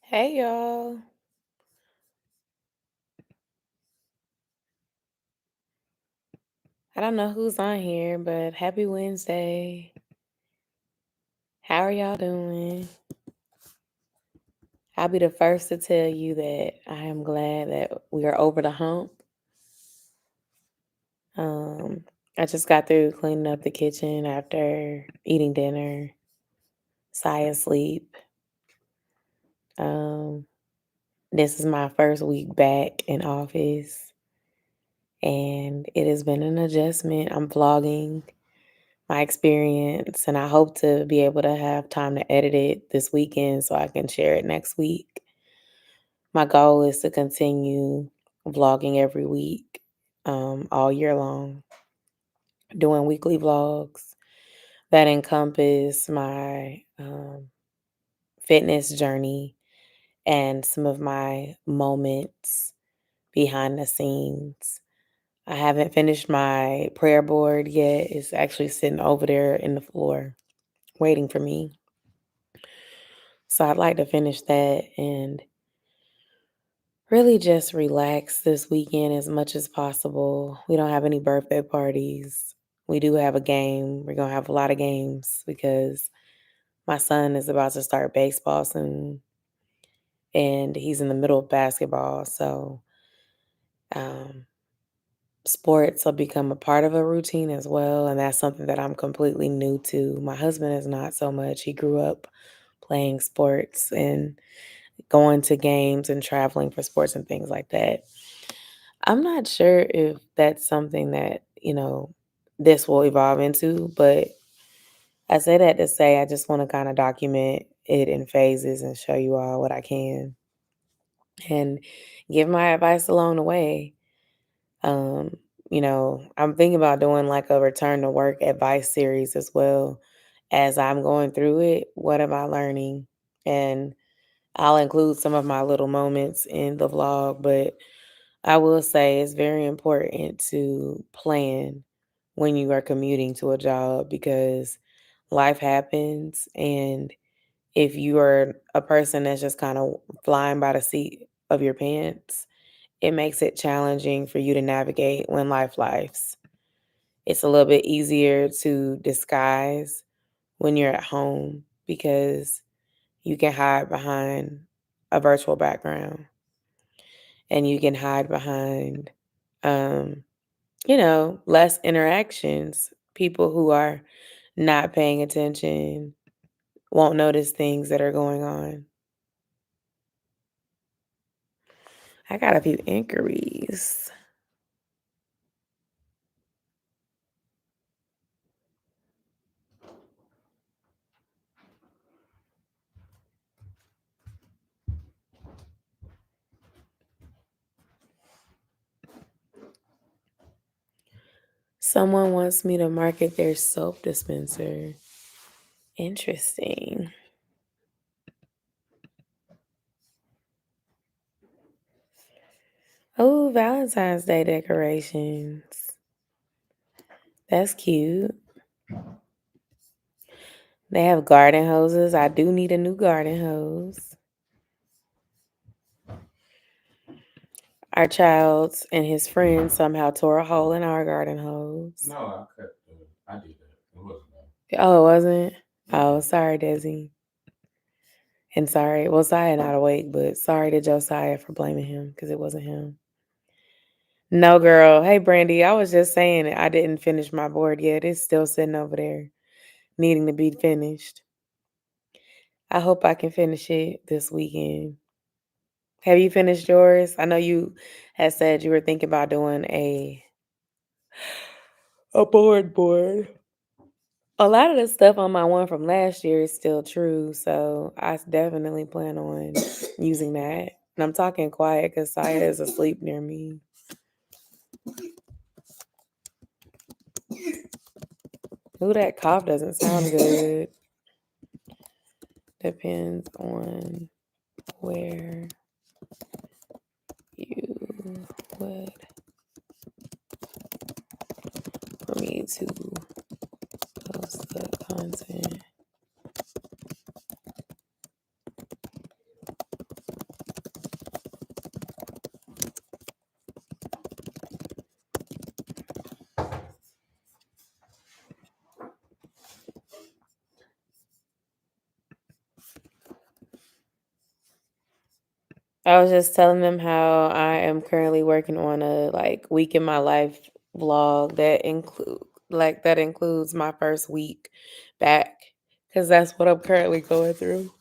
Hey y'all. I don't know who's on here, but happy Wednesday. How are y'all doing? I'll be the first to tell you that I am glad that we are over the hump. Um, I just got through cleaning up the kitchen after eating dinner. Siah asleep. Um, this is my first week back in office, and it has been an adjustment. I'm vlogging my experience, and I hope to be able to have time to edit it this weekend so I can share it next week. My goal is to continue vlogging every week, all year long, doing weekly vlogs that encompass my fitness journey and some of my moments behind the scenes. I haven't finished my prayer board yet. It's actually sitting over there in the floor waiting for me. So I'd like to finish that and really just relax this weekend as much as possible. We don't have any birthday parties. We do have a game. We're going to have a lot of games because my son is about to start baseball soon and he's in the middle of basketball. So um, sports will become a part of a routine as well. And that's something that I'm completely new to. My husband is not so much. He grew up playing sports and going to games and traveling for sports and things like that. I'm not sure if that's something that, this will evolve into, but I say that to say I just want to kind of document it in phases and show you all what I can and give my advice along the way. Um, I'm thinking about doing like a return to work advice series as well as I'm going through it. What am I learning? And I'll include some of my little moments in the vlog, but I will say it's very important to plan when you are commuting to a job because life happens. And if you are a person that's just kind of flying by the seat of your pants, it makes it challenging for you to navigate when life lives. It's a little bit easier to disguise when you're at home because you can hide behind a virtual background and you can hide behind um, less interactions. People who are not paying attention won't notice things that are going on. I got a few inquiries. Someone wants me to market their soap dispenser. Interesting. Oh, Valentine's Day decorations. That's cute. They have garden hoses. I do need a new garden hose. Our child and his friend somehow tore a hole in our garden hose. No, I did that. It wasn't that. Oh, it wasn't? Oh, sorry, Desi. And sorry, well, Siah not awake, but sorry to Josiah for blaming him because it wasn't him. No, girl. Hey, Brandy, I was just saying I didn't finish my board yet. It's still sitting over there, needing to be finished. I hope I can finish it this weekend. Have you finished yours? I know you had said you were thinking about doing a board. A lot of the stuff on my one from last year is still true, so I definitely plan on using that. And I'm talking quiet because Saya is asleep near me. Ooh, that cough doesn't sound good. Depends on where you would for me to post the content. I was just telling them how I am currently working on a like week in my life vlog that includes my first week back because that's what I'm currently going through.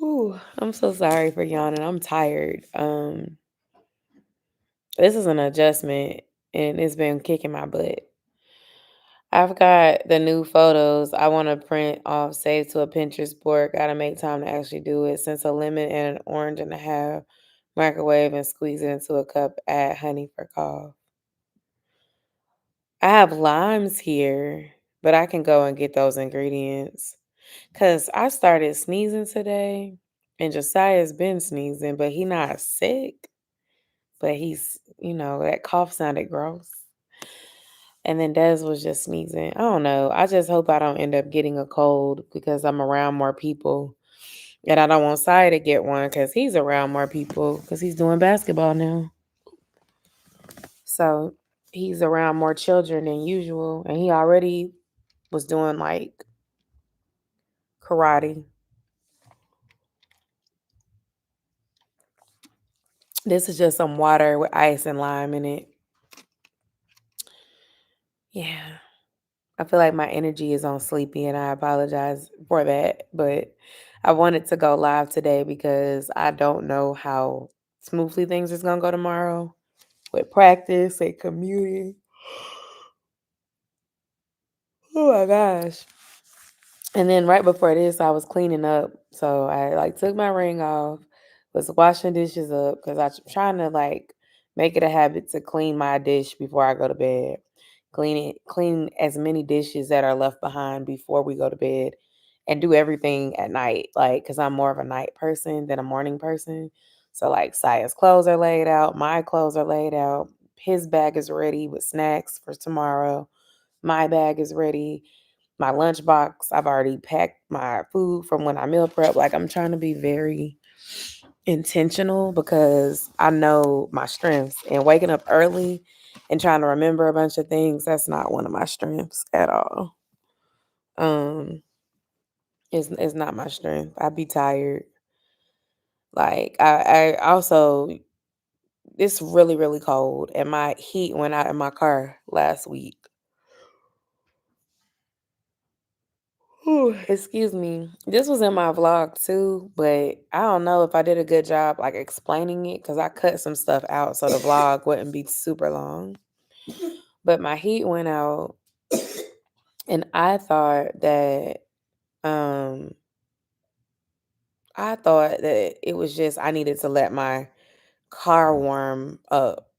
Ooh, I'm so sorry for yawning. I'm tired. This is an adjustment and it's been kicking my butt. I've got the new photos I want to print off, save to a Pinterest board. Got to make time to actually do it. Since a lemon and an orange and a half, microwave and squeeze it into a cup. Add honey for cough. I have limes here, but I can go and get those ingredients. Cause I started sneezing today, and Josiah's been sneezing, but he not sick. But he's, that cough sounded gross. And then Des was just sneezing. I don't know. I just hope I don't end up getting a cold because I'm around more people. And I don't want Siah to get one because he's around more people because he's doing basketball now. So he's around more children than usual. And he already was doing like karate. This is just some water with ice and lime in it. Yeah. I feel like my energy is on sleepy and I apologize for that. But I wanted to go live today because I don't know how smoothly things is gonna go tomorrow with practice and commuting. Oh my gosh. And then right before this, I was cleaning up. So I like took my ring off, was washing dishes up because I'm trying to like make it a habit to clean my dish before I go to bed. Clean as many dishes that are left behind before we go to bed and do everything at night. Like, because I'm more of a night person than a morning person. So like Siah's clothes are laid out, my clothes are laid out, his bag is ready with snacks for tomorrow. My bag is ready, my lunchbox. I've already packed my food from when I meal prep. Like I'm trying to be very intentional because I know my strengths and waking up early and trying to remember a bunch of things, that's not one of my strengths at all. Um it's not my strength. I'd be tired. Like I also it's really, really cold and my heat went out in my car last week. Whew, excuse me. This was in my vlog too, but I don't know if I did a good job like explaining it because I cut some stuff out so the vlog wouldn't be super long. But my heat went out and um I thought that it was just I needed to let my car warm up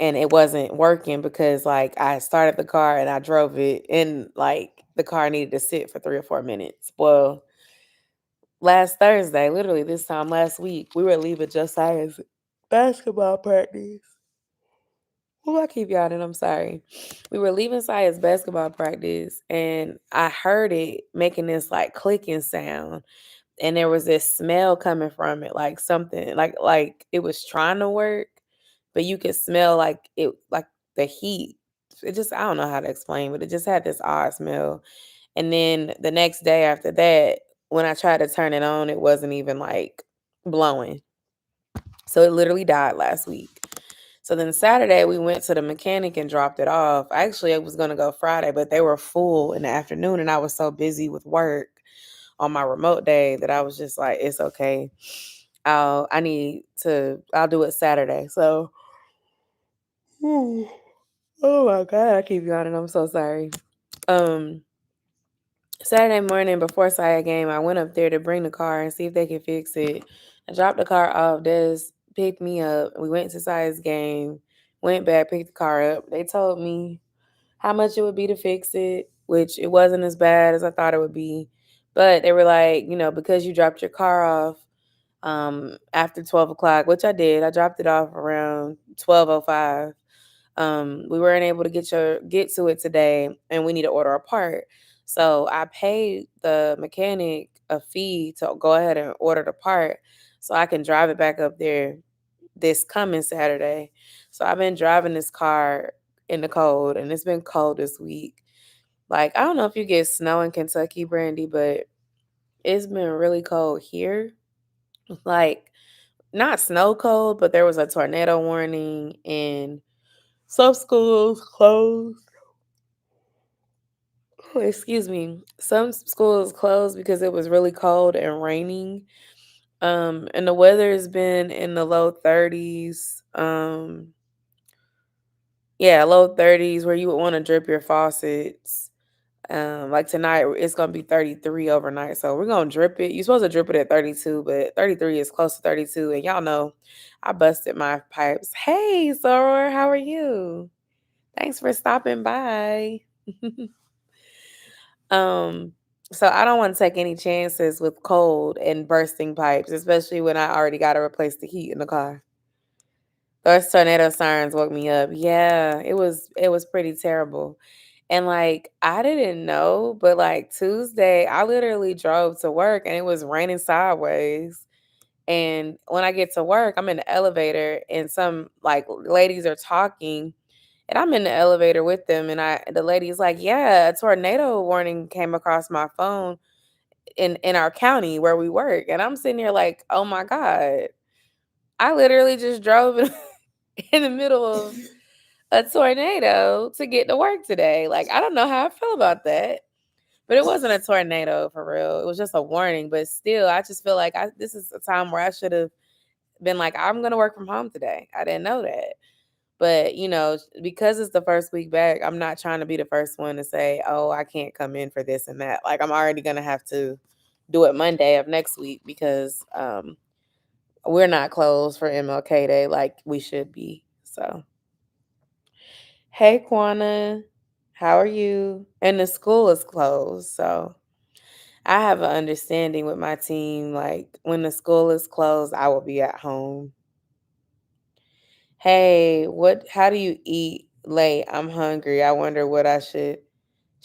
and it wasn't working because like I started the car and I drove it and like the car needed to sit for 3 or 4 minutes. Well, last Thursday, literally this time last week, we were leaving Josiah's basketball practice. Oh, I keep yawning. I'm sorry. We were leaving Siah's basketball practice, and I heard it making this like clicking sound, and there was this smell coming from it, like something like it was trying to work, but you could smell like the heat. It just I don't know how to explain, but it just had this odd smell. And then the next day after that, when I tried to turn it on, it wasn't even like blowing. So it literally died last week. So then Saturday we went to the mechanic and dropped it off. Actually, I was gonna go Friday, but they were full in the afternoon, and I was so busy with work on my remote day that I was just like, it's okay. I'll do it Saturday. So oh my god, I keep yawning. I'm so sorry. Um Saturday morning before Siah game, I went up there to bring the car and see if they could fix it. I dropped the car off. Des picked me up. We went to Siah's game, went back, picked the car up. They told me how much it would be to fix it, which it wasn't as bad as I thought it would be. But they were like, because you dropped your car off after 12 o'clock, which I did. I dropped it off around 12:05. We weren't able to get to it today, and we need to order a part. So I paid the mechanic a fee to go ahead and order the part, so I can drive it back up there this coming Saturday. So I've been driving this car in the cold, and it's been cold this week. Like I don't know if you get snow in Kentucky, Brandy, but It's been really cold here. Like, not snow cold, but there was a tornado warning and some schools closed. Oh, excuse me. Some schools closed because it was really cold and raining. And the weather has been in the low 30s. Yeah, low 30s where you would want to drip your faucets. Like tonight, it's gonna be 33 overnight, so we're gonna drip it. You're supposed to drip it at 32, but 33 is close to 32. And y'all know, I busted my pipes. Hey, Soror, how are you? Thanks for stopping by. um, so I don't want to take any chances with cold and bursting pipes, especially when I already got to replace the heat in the car. Those tornado sirens woke me up. Yeah, it was pretty terrible. And like I didn't know, but like Tuesday, I literally drove to work and it was raining sideways. And when I get to work, I'm in the elevator and some like ladies are talking and I'm in the elevator with them and the lady's like, "Yeah, a tornado warning came across my phone in our county where we work." And I'm sitting here like, "Oh my God. I literally just drove in the middle of a tornado to get to work today." Like, I don't know how I feel about that. But it wasn't a tornado for real. It was just a warning. But still, I just feel like this is a time where I should have been like, I'm gonna work from home today. I didn't know that. But because it's the first week back, I'm not trying to be the first one to say, "Oh, I can't come in for this and that." Like I'm already gonna have to do it Monday of next week because we're not closed for MLK Day like we should be. So hey, Kwana, how are you? And the school is closed, so I have an understanding with my team. Like when the school is closed, I will be at home. Hey, what? How do you eat late? I'm hungry. I wonder what I should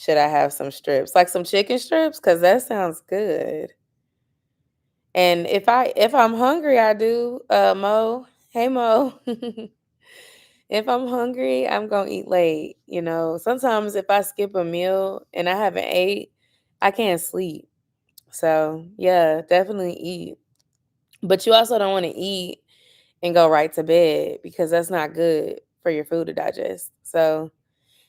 I have some strips, like some chicken strips, because that sounds good. And if I'm hungry, I do. Mo, hey Mo. If I'm hungry, I'm gonna eat late. Sometimes if I skip a meal and I haven't ate, I can't sleep. So yeah, definitely eat. But you also don't want to eat and go right to bed because that's not good for your food to digest. So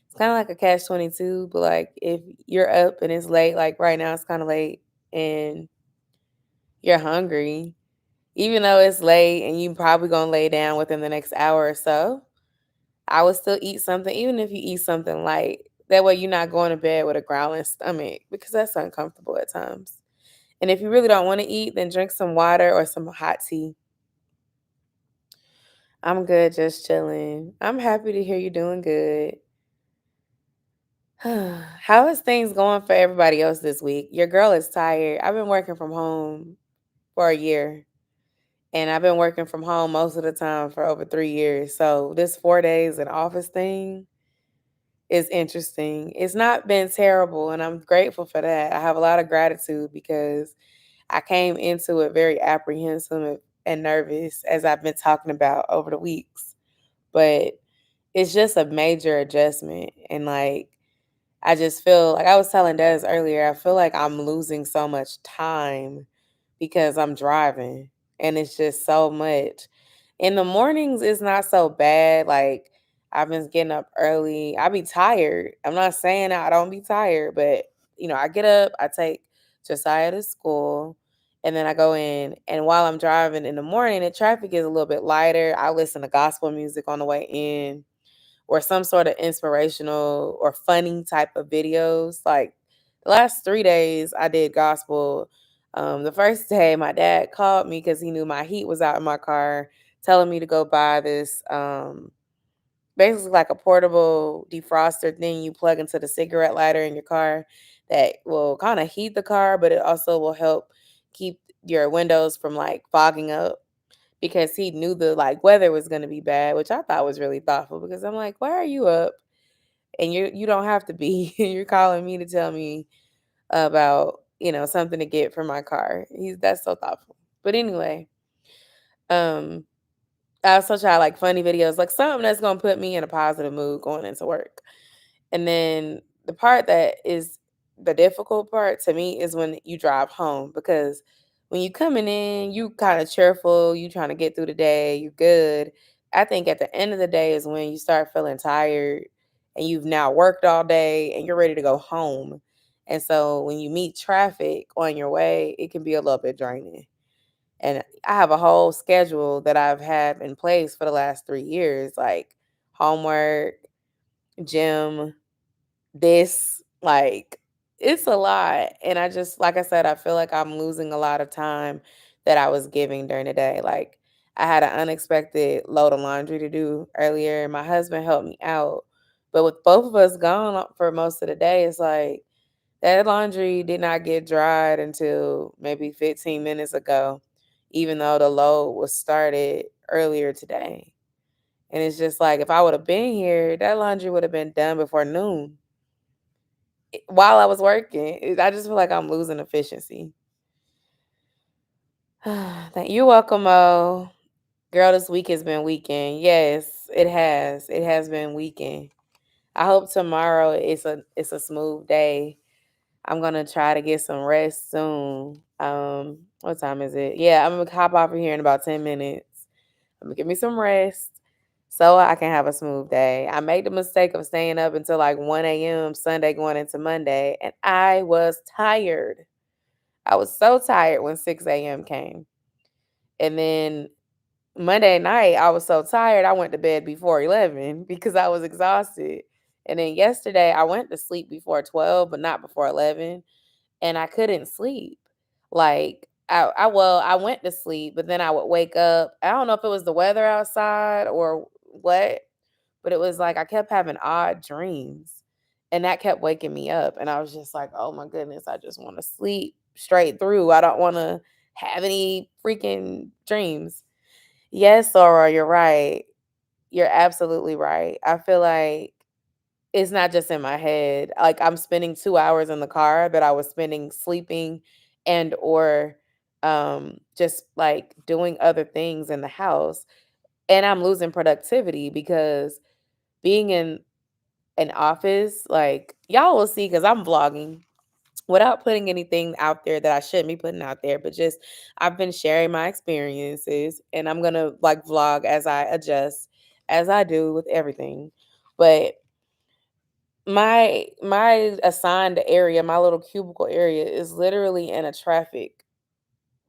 it's kind of like a catch 22. But like if you're up and it's late, like right now it's kind of late and you're hungry, even though it's late and you probably gonna lay down within the next hour or so, I would still eat something, even if you eat something light. That way you're not going to bed with a growling stomach because that's uncomfortable at times. And if you really don't want to eat, then drink some water or some hot tea. I'm good, just chilling. I'm happy to hear you doing good. How is things going for everybody else this week? Your girl is tired. I've been working from home for a year, and I've been working from home most of the time for over 3 years. So this 4 days in office thing is interesting. It's not been terrible, and I'm grateful for that. I have a lot of gratitude because I came into it very apprehensive and nervous, as I've been talking about over the weeks. But it's just a major adjustment. And like, I just feel like I was telling Des earlier, I feel like I'm losing so much time because I'm driving and it's just so much. In the mornings, it's not so bad. Like, I've been getting up early. I be tired. I'm not saying I don't be tired, but I get up, I take Josiah to school, and then I go in. And while I'm driving in the morning, the traffic is a little bit lighter. I listen to gospel music on the way in or some sort of inspirational or funny type of videos. Like the last 3 days, I did gospel. The first day, my dad called me because he knew my heat was out in my car, telling me to go buy this basically like a portable defroster thing you plug into the cigarette lighter in your car that will kind of heat the car, but it also will help keep your windows from like fogging up because he knew the like weather was going to be bad, which I thought was really thoughtful because I'm like, why are you up and you don't have to be you're calling me to tell me about something to get for my car. That's so thoughtful. But anyway, um I also try like funny videos, like something that's gonna put me in a positive mood going into work. And then the part that is the difficult part to me is when you drive home, because when you coming in, you kind of cheerful, you trying to get through the day, you good. I think at the end of the day is when you start feeling tired and you've now worked all day and you're ready to go home. And so when you meet traffic on your way, it can be a little bit draining. And I have a whole schedule that I've had in place for the last 3 years, like homework, gym, this, like, it's a lot. And I just, like I said, I feel like I'm losing a lot of time that I was giving during the day. Like, I had an unexpected load of laundry to do earlier. My husband helped me out. But with both of us gone for most of the day, it's like that laundry did not get dried until maybe 15 minutes ago, even though the load was started earlier today. And it's just like, if I would have been here, that laundry would have been done before noon while I was working. I just feel like I'm losing efficiency. You're welcome, Mo. Girl, this week has been weekend. Yes, it has. It has been weekend. I hope tomorrow it's a smooth day. I'm gonna try to get some rest soon. What time is it? Yeah, I'm gonna hop off of here in about 10 minutes. I'm gonna give me some rest so I can have a smooth day. I made the mistake of staying up until like 1 a.m. Sunday going into Monday, and I was tired. I was so tired when 6 a.m. came. And then Monday night, I was so tired, I went to bed before 11 because I was exhausted. And then yesterday, I went to sleep before 12, but not before 11. And I couldn't sleep. Like, I went to sleep, but then I would wake up. I don't know if it was the weather outside or what, but it was like I kept having odd dreams. And that kept waking me up. And I was just like, oh my goodness, I just want to sleep straight through. I don't want to have any freaking dreams. Yes, Sora, you're right. You're absolutely right. I feel like it's not just in my head. Like, I'm spending 2 hours in the car that I was spending sleeping and or just like doing other things in the house, and I'm losing productivity because being in an office, like, y'all will see cuz I'm vlogging without putting anything out there that I shouldn't be putting out there, but just I've been sharing my experiences, and I'm going to like vlog as I adjust, as I do with everything. But my assigned area, my little cubicle area is literally in a traffic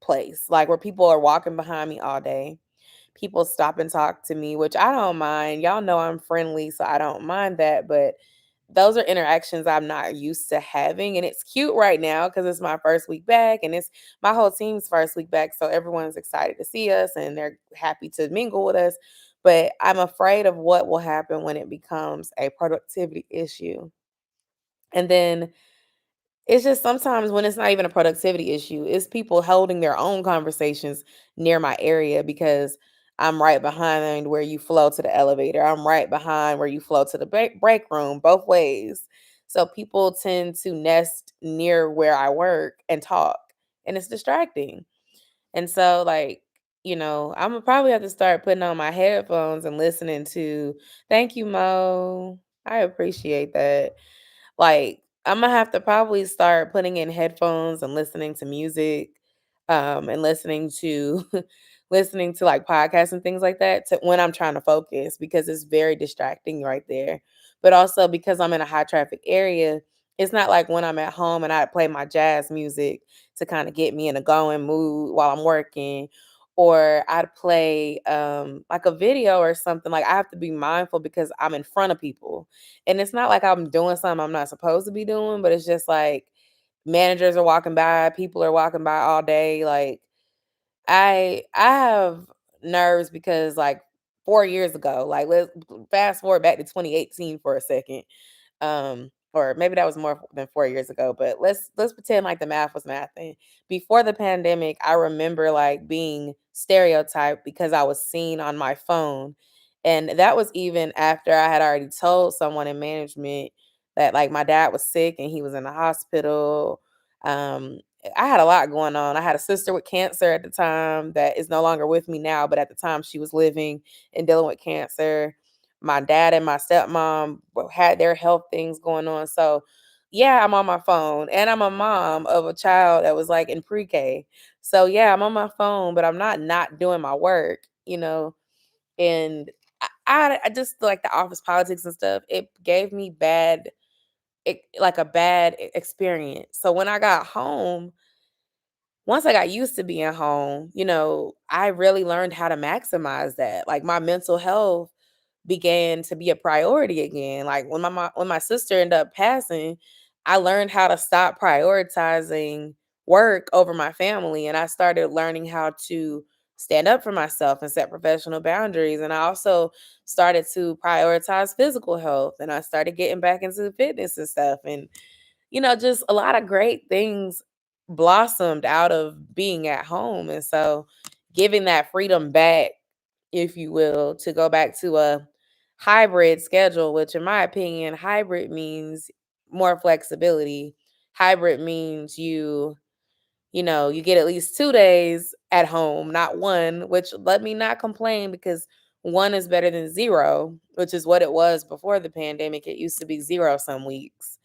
place, like where people are walking behind me all day. People stop and talk to me, which I don't mind. Y'all know I'm friendly, so I don't mind that, but those are interactions I'm not used to having, and it's cute right now cuz it's my first week back and it's my whole team's first week back, so everyone's excited to see us and they're happy to mingle with us. But I'm afraid of what will happen when it becomes a productivity issue. And then it's just sometimes when it's not even a productivity issue, it's people holding their own conversations near my area because I'm right behind where you flow to the elevator. I'm right behind where you flow to the break room, both ways. So people tend to nest near where I work and talk, and it's distracting. And so, like, I'm gonna probably have to start putting on my headphones and listening to. Thank you, Mo. I appreciate that. Like, Imma have to probably start putting in headphones and listening to music, and listening to listening to, like, podcasts and things like that to when I'm trying to focus because it's very distracting right there. But also because I'm in a high traffic area, it's not like when I'm at home and I play my jazz music to kinda get me in a going mood while I'm working, or I'd play, like, a video or something. Like, I have to be mindful because I'm in front of people. And it's not like I'm doing something I'm not supposed to be doing, but it's just like managers are walking by, people are walking by all day. Like, I have nerves because like 4 years ago, like, let's fast forward back to 2018 for a second. Or maybe that was more than 4 years ago, but let's pretend like the math was mathing. Before the pandemic, I remember like being stereotyped because I was seen on my phone. And that was even after I had already told someone in management that like my dad was sick and he was in the hospital. Um, I had a lot going on. I had a sister with cancer at the time that is no longer with me now, but at the time she was living and dealing with cancer. My dad and my stepmom had their health things going on. So Yeah, I'm on my phone, and I'm a mom of a child that was like in pre-K. So yeah, I'm on my phone, but I'm not doing my work, and I just like the office politics and stuff. It gave me like a bad experience. So when I got home, once I got used to being home, I really learned how to maximize that. Like my mental health began to be a priority again. Like when my sister ended up passing, I learned how to stop prioritizing work over my family, and I started learning how to stand up for myself and set professional boundaries. And I also started to prioritize physical health, and I started getting back into fitness and stuff. And just a lot of great things blossomed out of being at home. And so giving that freedom back, if you will, to go back to a hybrid schedule, which in my opinion, hybrid means more flexibility. Hybrid means you get at least 2 days at home, not one, which let me not complain because one is better than zero, which is what it was before the pandemic. It used to be zero some weeks.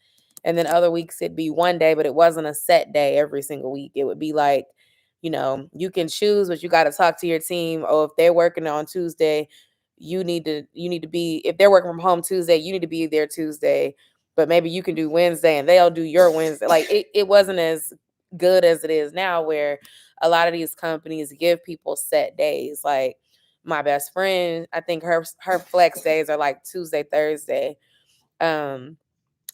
And then other weeks it'd be one day, but it wasn't a set day every single week. It would be like, you can choose, but you got to talk to your team. Oh, if they're working on Tuesday, you need to be, if they're working from home Tuesday, you need to be there Tuesday. But maybe you can do Wednesday and they'll do your Wednesday. Like it wasn't as good as it is now, where a lot of these companies give people set days. Like my best friend, I think her flex days are like Tuesday, Thursday. Um,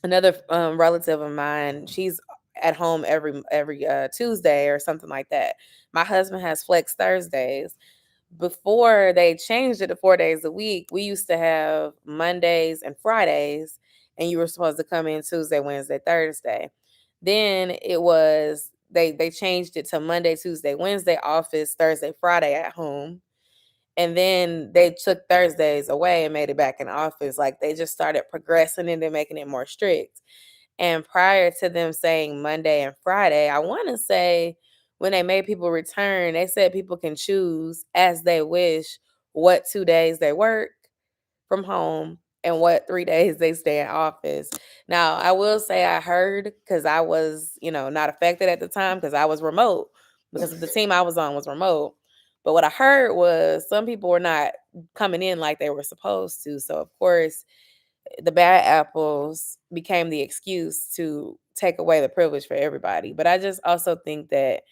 Another relative of mine, she's at home every Tuesday or something like that. My husband has flex Thursdays. Before they changed it to 4 days a week, we used to have Mondays and Fridays, and you were supposed to come in Tuesday, Wednesday, Thursday. Then it was they changed it to Monday, Tuesday, Wednesday office, Thursday, Friday at home. And then they took Thursdays away and made it back in office. Like they just started progressing it and making it more strict. And prior to them saying Monday and Friday, I want to say when they made people return, they said people can choose as they wish what 2 days they work from home and what 3 days they stay in office. Now, I will say I heard because I was, not affected at the time because I was remote, because the team I was on was remote. But what I heard was some people were not coming in like they were supposed to. So, of course, the bad apples became the excuse to take away the privilege for everybody. But I just also think that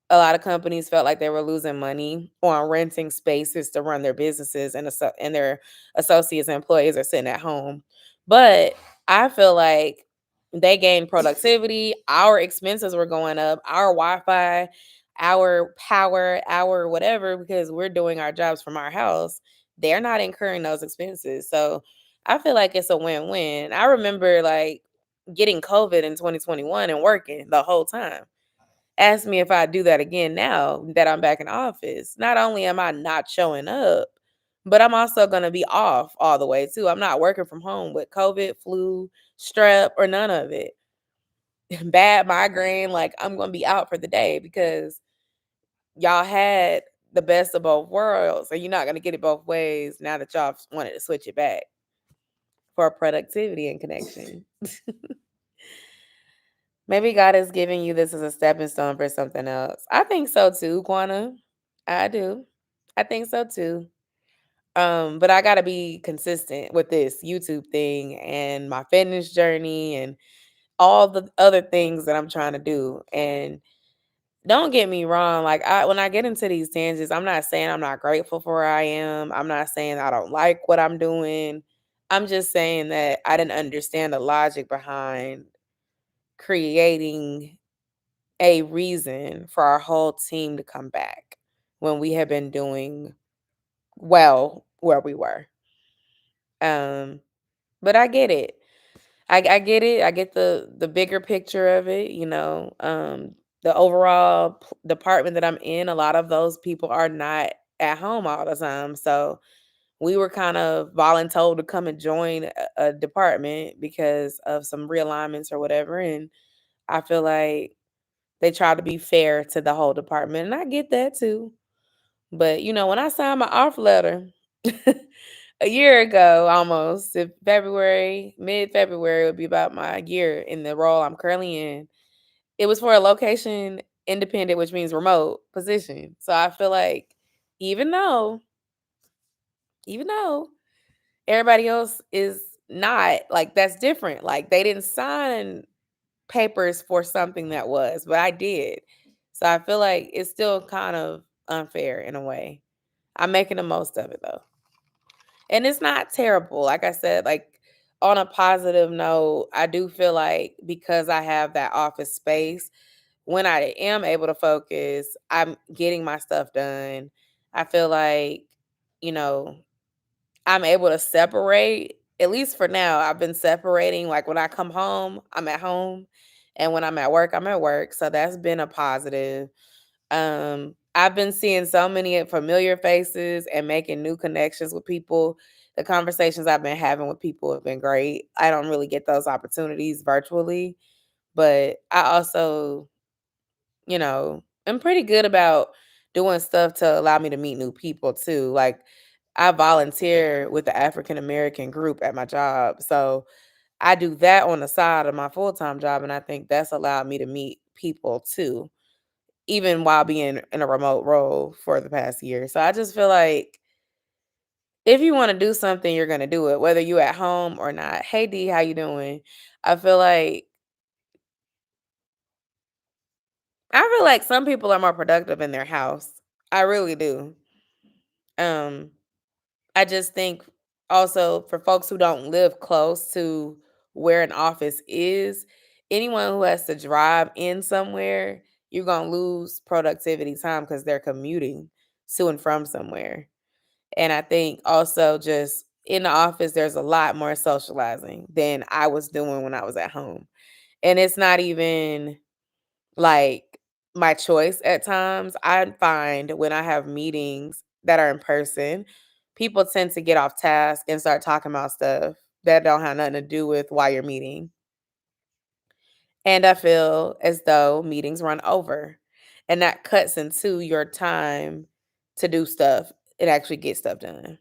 a lot of companies felt like they were losing money on renting spaces to run their businesses, and their associates and employees are sitting at home. But I feel like they gained productivity. Our expenses were going up, our Wi-Fi, our power, our whatever, because we're doing our jobs from our house. They're not incurring those expenses. So I feel like it's a win-win. I remember like getting COVID in 2021 and working the whole time. Ask me if I do that again now that I'm back in office. Not only am I not showing up, but I'm also going to be off all the way too. I'm not working from home with COVID, flu, strep, or none of it. Bad migraine, like I'm going to be out for the day because y'all had the best of both worlds, and you're not going to get it both ways now that y'all wanted to switch it back for productivity and connection. Maybe God is giving you this as a stepping stone for something else. I think so too, Quana. I do. I think so too. But I gotta be consistent with this YouTube thing and my fitness journey and all the other things that I'm trying to do. And don't get me wrong, like when I get into these tangents, I'm not saying I'm not grateful for where I am. I'm not saying I don't like what I'm doing. I'm just saying that I didn't understand the logic behind creating a reason for our whole team to come back when we have been doing well where we were. Um, but I get it. I get it. I get the bigger picture of it. The overall department that I'm in. A lot of those people are not at home all the time, so we were kind of voluntold to come and join a department because of some realignments or whatever. And I feel like they try to be fair to the whole department, and I get that too. But when I signed my offer letter, a year ago almost. If February, mid-February would be about my year in the role I'm currently in. It was for a location independent, which means remote position. So I feel like even though even though everybody else is not, like, that's different. Like, they didn't sign papers for something that was, but I did. So I feel like it's still kind of unfair in a way. I'm making the most of it though. And it's not terrible. Like I said, like, on a positive note, I do feel like because I have that office space, when I am able to focus, I'm getting my stuff done. I feel like, you know, I'm able to separate, at least for now. I've been separating. Like when I come home, I'm at home. And when I'm at work, I'm at work. So that's been a positive. I've been seeing so many familiar faces and making new connections with people. The conversations I've been having with people have been great. I don't really get those opportunities virtually, but I also, I'm pretty good about doing stuff to allow me to meet new people too. Like I volunteer with the African American group at my job. So I do that on the side of my full-time job, and I think that's allowed me to meet people too, even while being in a remote role for the past year. So I just feel like if you want to do something, you're going to do it, whether you at home or not. Hey D, how you doing? I feel like some people are more productive in their house. I really do. Um I just think also for folks who don't live close to where an office is, anyone who has to drive in somewhere, you're going to lose productivity time because they're commuting to and from somewhere. And I think also just in the office, there's a lot more socializing than I was doing when I was at home. And it's not even like my choice at times. I find when I have meetings that are in person, people tend to get off task and start talking about stuff that don't have nothing to do with why you're meeting. And I feel as though meetings run over and that cuts into your time to do stuff and actually get stuff done.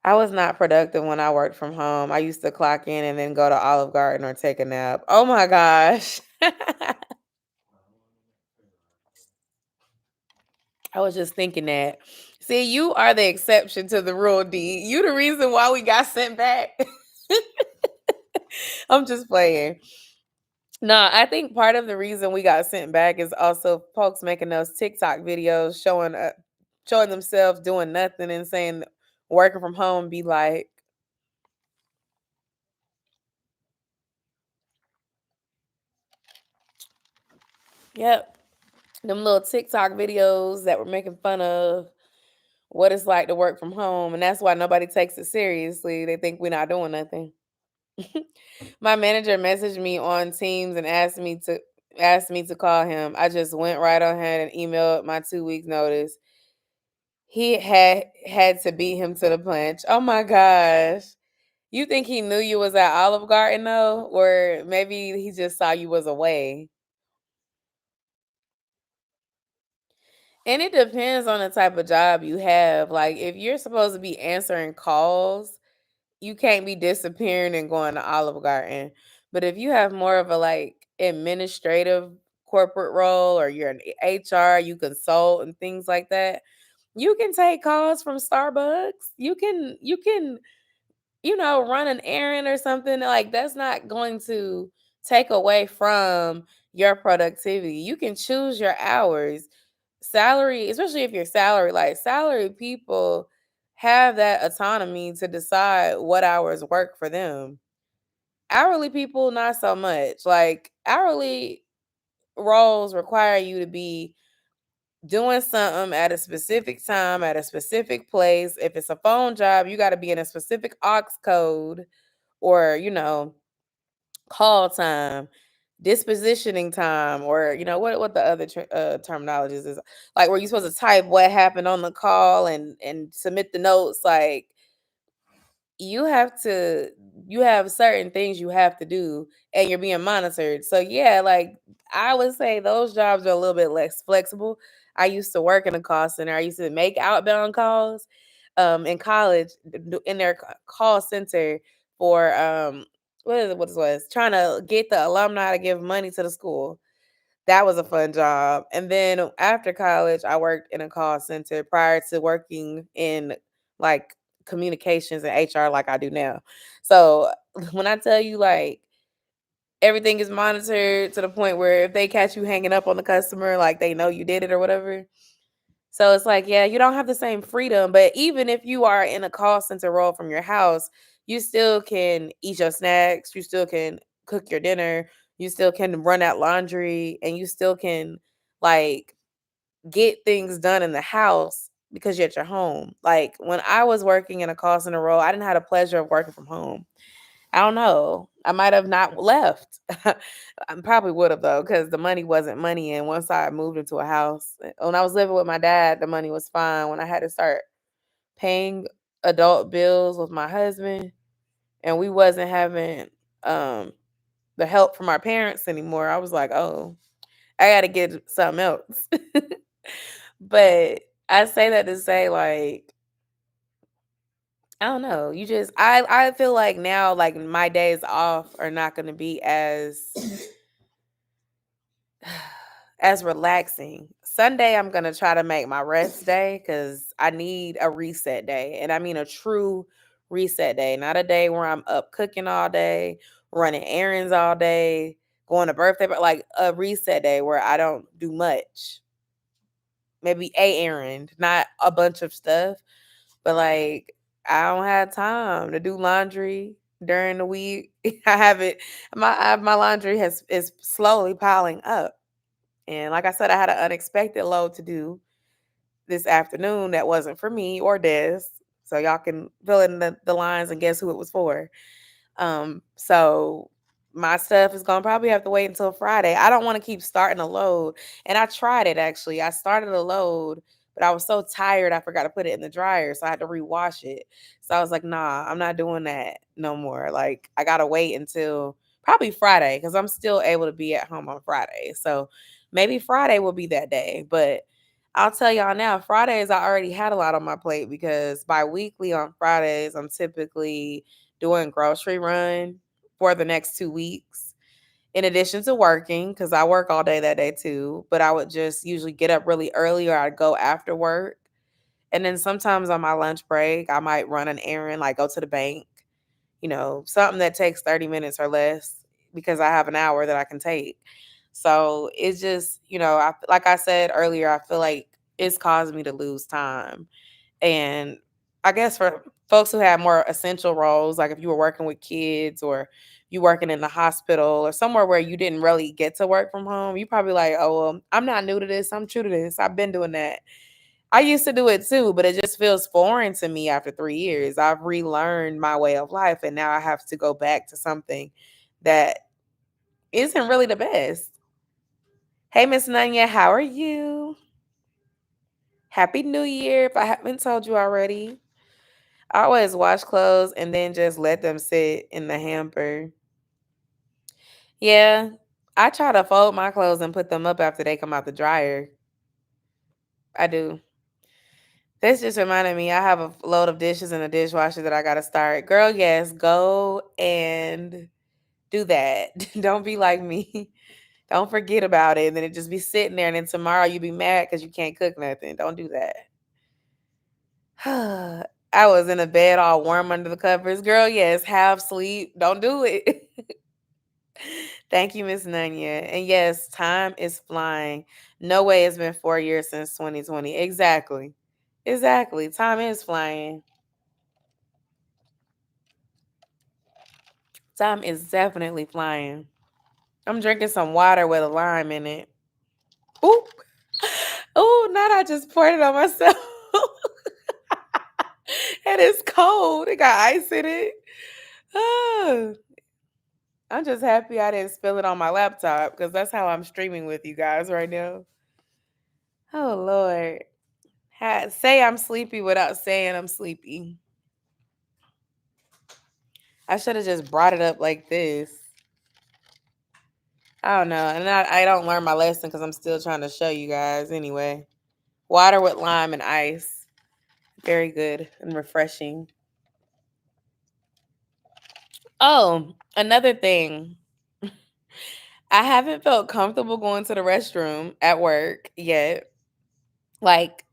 I was not productive when I worked from home. I used to clock in and then go to Olive Garden or take a nap. Oh my gosh. I was just thinking that. See, you are the exception to the rule, D. You the reason why we got sent back. I'm just playing. No, I think part of the reason we got sent back is also folks making those TikTok videos showing themselves doing nothing and saying working from home be like, yep, them little TikTok videos that were making fun of what it's like to work from home, and that's why nobody takes it seriously. They think we're not doing nothing. My manager messaged me on Teams and asked me to call him. I just went right on ahead and emailed my 2 weeks notice. He had to beat him to the punch. Oh my gosh. You think he knew you was at Olive Garden though? Or maybe he just saw you was away. And it depends on the type of job you have. Like if you're supposed to be answering calls, you can't be disappearing and going to Olive Garden. But if you have more of a like administrative corporate role or you're an HR, you consult and things like that, you can take calls from Starbucks. You can run an errand or something. Like that's not going to take away from your productivity. You can choose your hours. Salary, especially if you're salary, like salary people have that autonomy to decide what hours work for them. Hourly people, not so much. Like hourly roles require you to be doing something at a specific time, at a specific place. If it's a phone job, you got to be in a specific aux code or, call time, dispositioning time, or what the other terminologies is, like where you're supposed to type what happened on the call and submit the notes. Like you have certain things you have to do and you're being monitored. So yeah, like I would say those jobs are a little bit less flexible. I used to work in a call center. I used to make outbound calls. in college in their call center for what it was trying to get the alumni to give money to the school. That was a fun job. And then after college, I worked in a call center prior to working in like communications and HR like I do now. So when I tell you like everything is monitored to the point where if they catch you hanging up on the customer, like they know you did it or whatever. So it's like, yeah, you don't have the same freedom. But even if you are in a call center role from your house, you still can eat your snacks. You still can cook your dinner. You still can run out laundry and you still can like get things done in the house because you're at your home. Like when I was working in a call center role, I didn't have the pleasure of working from home. I don't know. I might have not left. I probably would have though, because the money wasn't money. And once I moved into a house, when I was living with my dad, the money was fine. When I had to start paying adult bills with my husband, and we wasn't having um the help from our parents anymore, I was like, oh, I got to get something else. But I say that to say, like, I don't know. You just I feel like now like my days off are not going to be as relaxing. Sunday I'm going to try to make my rest day cuz I need a reset day. And I mean a true reset day, not a day where I'm up cooking all day, running errands all day, going to birthday, but like a reset day where I don't do much. Maybe a errand, not a bunch of stuff. But like I don't have time to do laundry during the week. I have it. My laundry is slowly piling up, and like I said, I had an unexpected load to do this afternoon that wasn't for me or Des. So y'all can fill in the lines and guess who it was for. So my stuff is gonna probably have to wait until Friday. I don't want to keep starting a load. And I tried it actually. I started a load, but I was so tired I forgot to put it in the dryer. So I had to rewash it. So I was like, nah, I'm not doing that no more. Like I gotta wait until probably Friday because I'm still able to be at home on Friday. So maybe Friday will be that day. But I'll tell y'all now, Fridays I already had a lot on my plate because bi-weekly on Fridays I'm typically doing grocery run for the next 2 weeks. In addition to working, because I work all day that day too, but I would just usually get up really early or I'd go after work. And then sometimes on my lunch break, I might run an errand, like go to the bank, something that takes 30 minutes or less because I have an hour that I can take. So it's just, like I said earlier, I feel like it's caused me to lose time. And I guess for folks who have more essential roles, like if you were working with kids or you working in the hospital or somewhere where you didn't really get to work from home, you probably like, oh, well, I'm not new to this. I'm true to this. I've been doing that. I used to do it too, but it just feels foreign to me after 3 years. I've relearned my way of life and now I have to go back to something that isn't really the best. Hey, Miss Nunya, how are you? Happy New Year if I haven't told you already. I always wash clothes and then just let them sit in the hamper. Yeah, I try to fold my clothes and put them up after they come out the dryer. I do. This just reminded me I have a load of dishes in the dishwasher that I got to start. Girl, yes, go and do that. Don't be like me. Don't forget about it and then it just be sitting there and then tomorrow you be mad because you can't cook nothing. Don't do that. I was in a bed all warm under the covers. Girl, yes, half sleep. Don't do it. Thank you, Miss Nunya. And yes, time is flying. No way it's been 4 years since 2020. Exactly. Exactly. Time is flying. Time is definitely flying. I'm drinking some water with a lime in it. Ooh. Ooh, not I just poured it on myself. And it's cold. It got ice in it. Ah. I'm just happy I didn't spill it on my laptop because that's how I'm streaming with you guys right now. Oh, Lord. Say I'm sleepy without saying I'm sleepy. I should have just brought it up like this. I don't know. And I don't learn my lesson because I'm still trying to show you guys anyway. Water with lime and ice. Very good and refreshing. Oh, another thing. I haven't felt comfortable going to the restroom at work yet. Like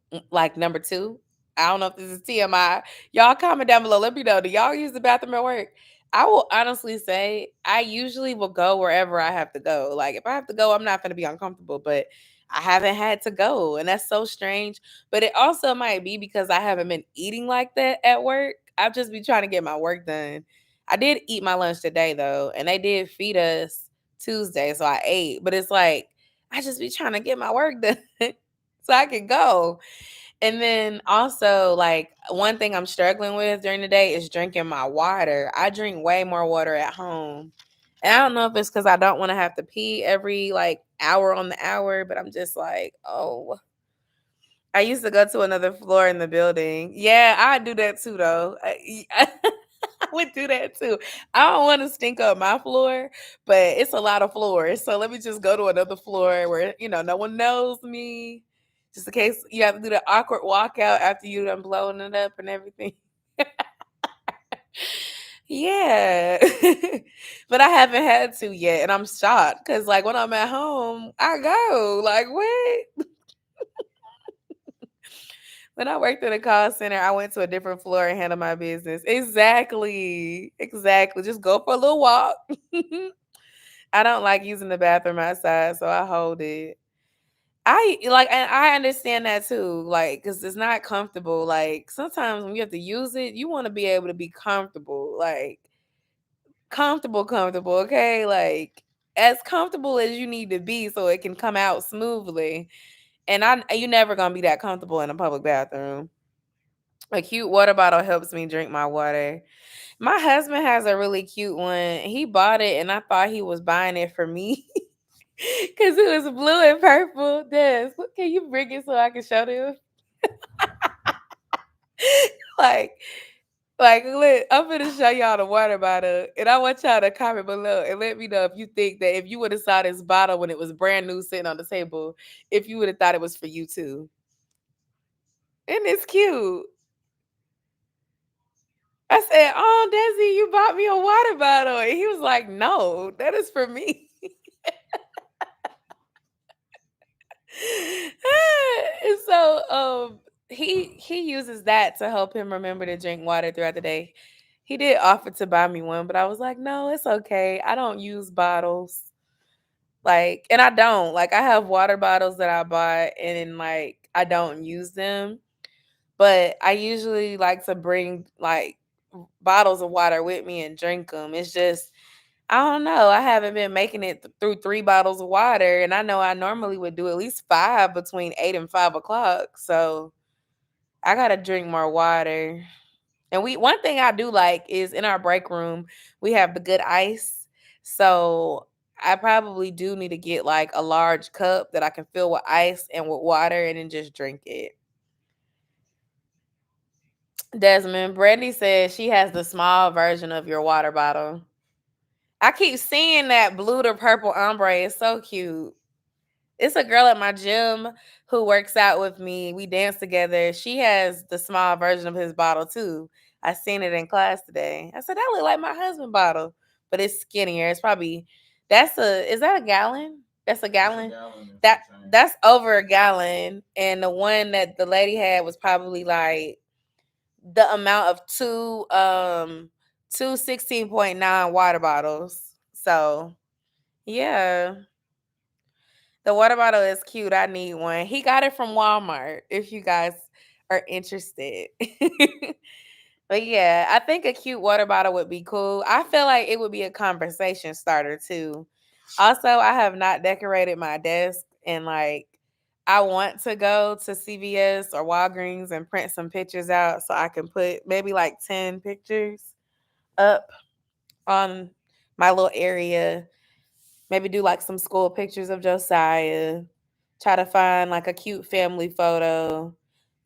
number two. I don't know if this is TMI. Y'all comment down below. Let me know. Do y'all use the bathroom at work? I will honestly say I usually will go wherever I have to go. Like if I have to go, I'm not gonna be uncomfortable, but I haven't had to go. And that's so strange. But it also might be because I haven't been eating like that at work. I've just been trying to get my work done. I did eat my lunch today though, and they did feed us Tuesday, so I ate. But it's like I just be trying to get my work done so I can go. And then also, like, one thing I'm struggling with during the day is drinking my water. I drink way more water at home. And I don't know if it's because I don't want to have to pee every like hour on the hour, but I'm just like, oh, I used to go to another floor in the building. Yeah, I do that too, though. I would do that too. I don't want to stink up my floor, but it's a lot of floors. So let me just go to another floor where, no one knows me. Just in case you have to do the awkward walkout after you done blowing it up and everything. Yeah. But I haven't had to yet. And I'm shocked because, like, when I'm at home, I go. Like, what? When I worked in a call center, I went to a different floor and handled my business. Exactly. Exactly. Just go for a little walk. I don't like using the bathroom outside, so I hold it. And I understand that too, like, because it's not comfortable. Like, sometimes when you have to use it, you want to be able to be comfortable, like, comfortable, okay? Like, as comfortable as you need to be so it can come out smoothly. And you're never going to be that comfortable in a public bathroom. A cute water bottle helps me drink my water. My husband has a really cute one. He bought it, and I thought he was buying it for me because it was blue and purple. Des, can you bring it so I can show them? like, look, I'm gonna show y'all the water bottle, and I want y'all to comment below and let me know if you think that if you would have saw this bottle when it was brand new sitting on the table, if you would have thought it was for you too. And it's cute. I said, "Oh, Desi, you bought me a water bottle," and he was like, "No, that is for me." And so he uses that to help him remember to drink water throughout the day. He did offer to buy me one, but I was like, no, it's okay. I don't use bottles. Like, and I don't. Like, I have water bottles that I bought and like I don't use them. But I usually like to bring like bottles of water with me and drink them. It's just I don't know. I haven't been making it through 3 bottles of water, and I know I normally would do at least 5 between 8 and 5 o'clock. So I gotta drink more water. And one thing I do like is in our break room we have the good ice. So I probably do need to get like a large cup that I can fill with ice and with water, and then just drink it. Desmond, Brandy says she has the small version of your water bottle. I keep seeing that blue to purple ombre. It's so cute. It's a girl at my gym who works out with me. We dance together. She has the small version of his bottle too. I seen it in class today. I said, that look like my husband's bottle, but it's skinnier. It's probably is that a gallon? That's a gallon. That's over a gallon. And the one that the lady had was probably like the amount of two 16.9 water bottles. So yeah. The water bottle is cute. I need one. He got it from Walmart if you guys are interested. But yeah, I think a cute water bottle would be cool. I feel like it would be a conversation starter too. Also, I have not decorated my desk, and like I want to go to CVS or Walgreens and print some pictures out so I can put maybe like 10 pictures up on my little area. Maybe do like some school pictures of Josiah. Try to find like a cute family photo.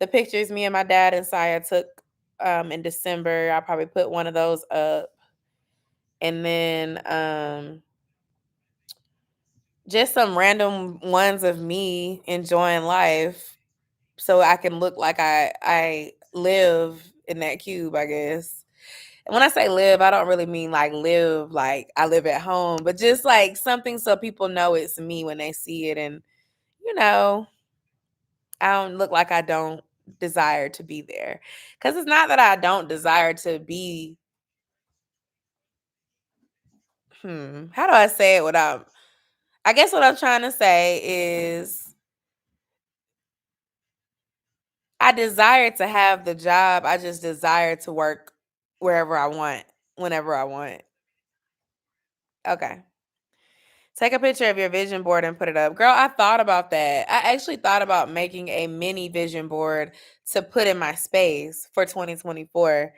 The pictures me and my dad and Siah took in December, I'll probably put one of those up. And then just some random ones of me enjoying life so I can look like I live in that cube, I guess. And when I say live, I don't really mean like live like I live at home, but just like something so people know it's me when they see it. And, you know, I don't look like I don't desire to be there. Because it's not that I don't desire to be. How do I say it without. I guess what I'm trying to say is I desire to have the job. I just desire to work wherever I want, whenever I want. Okay. Take a picture of your vision board and put it up. Girl, I thought about that. I actually thought about making a mini vision board to put in my space for 2024.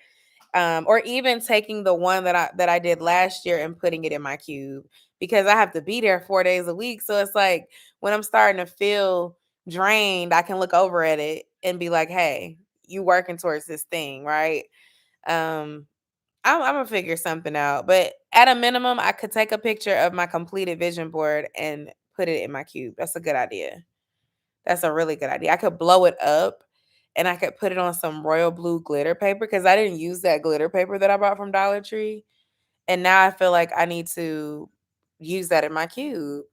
Or even taking the one that I did last year and putting it in my cube because I have to be there 4 days a week. So it's like when I'm starting to feel drained, I can look over at it and be like, "Hey, you working towards this thing, right?" Um, I'm gonna figure something out, but at a minimum, I could take a picture of my completed vision board and put it in my cube. That's a good idea. That's a really good idea. I could blow it up and I could put it on some royal blue glitter paper because I didn't use that glitter paper that I bought from Dollar Tree. And now I feel like I need to use that in my cube.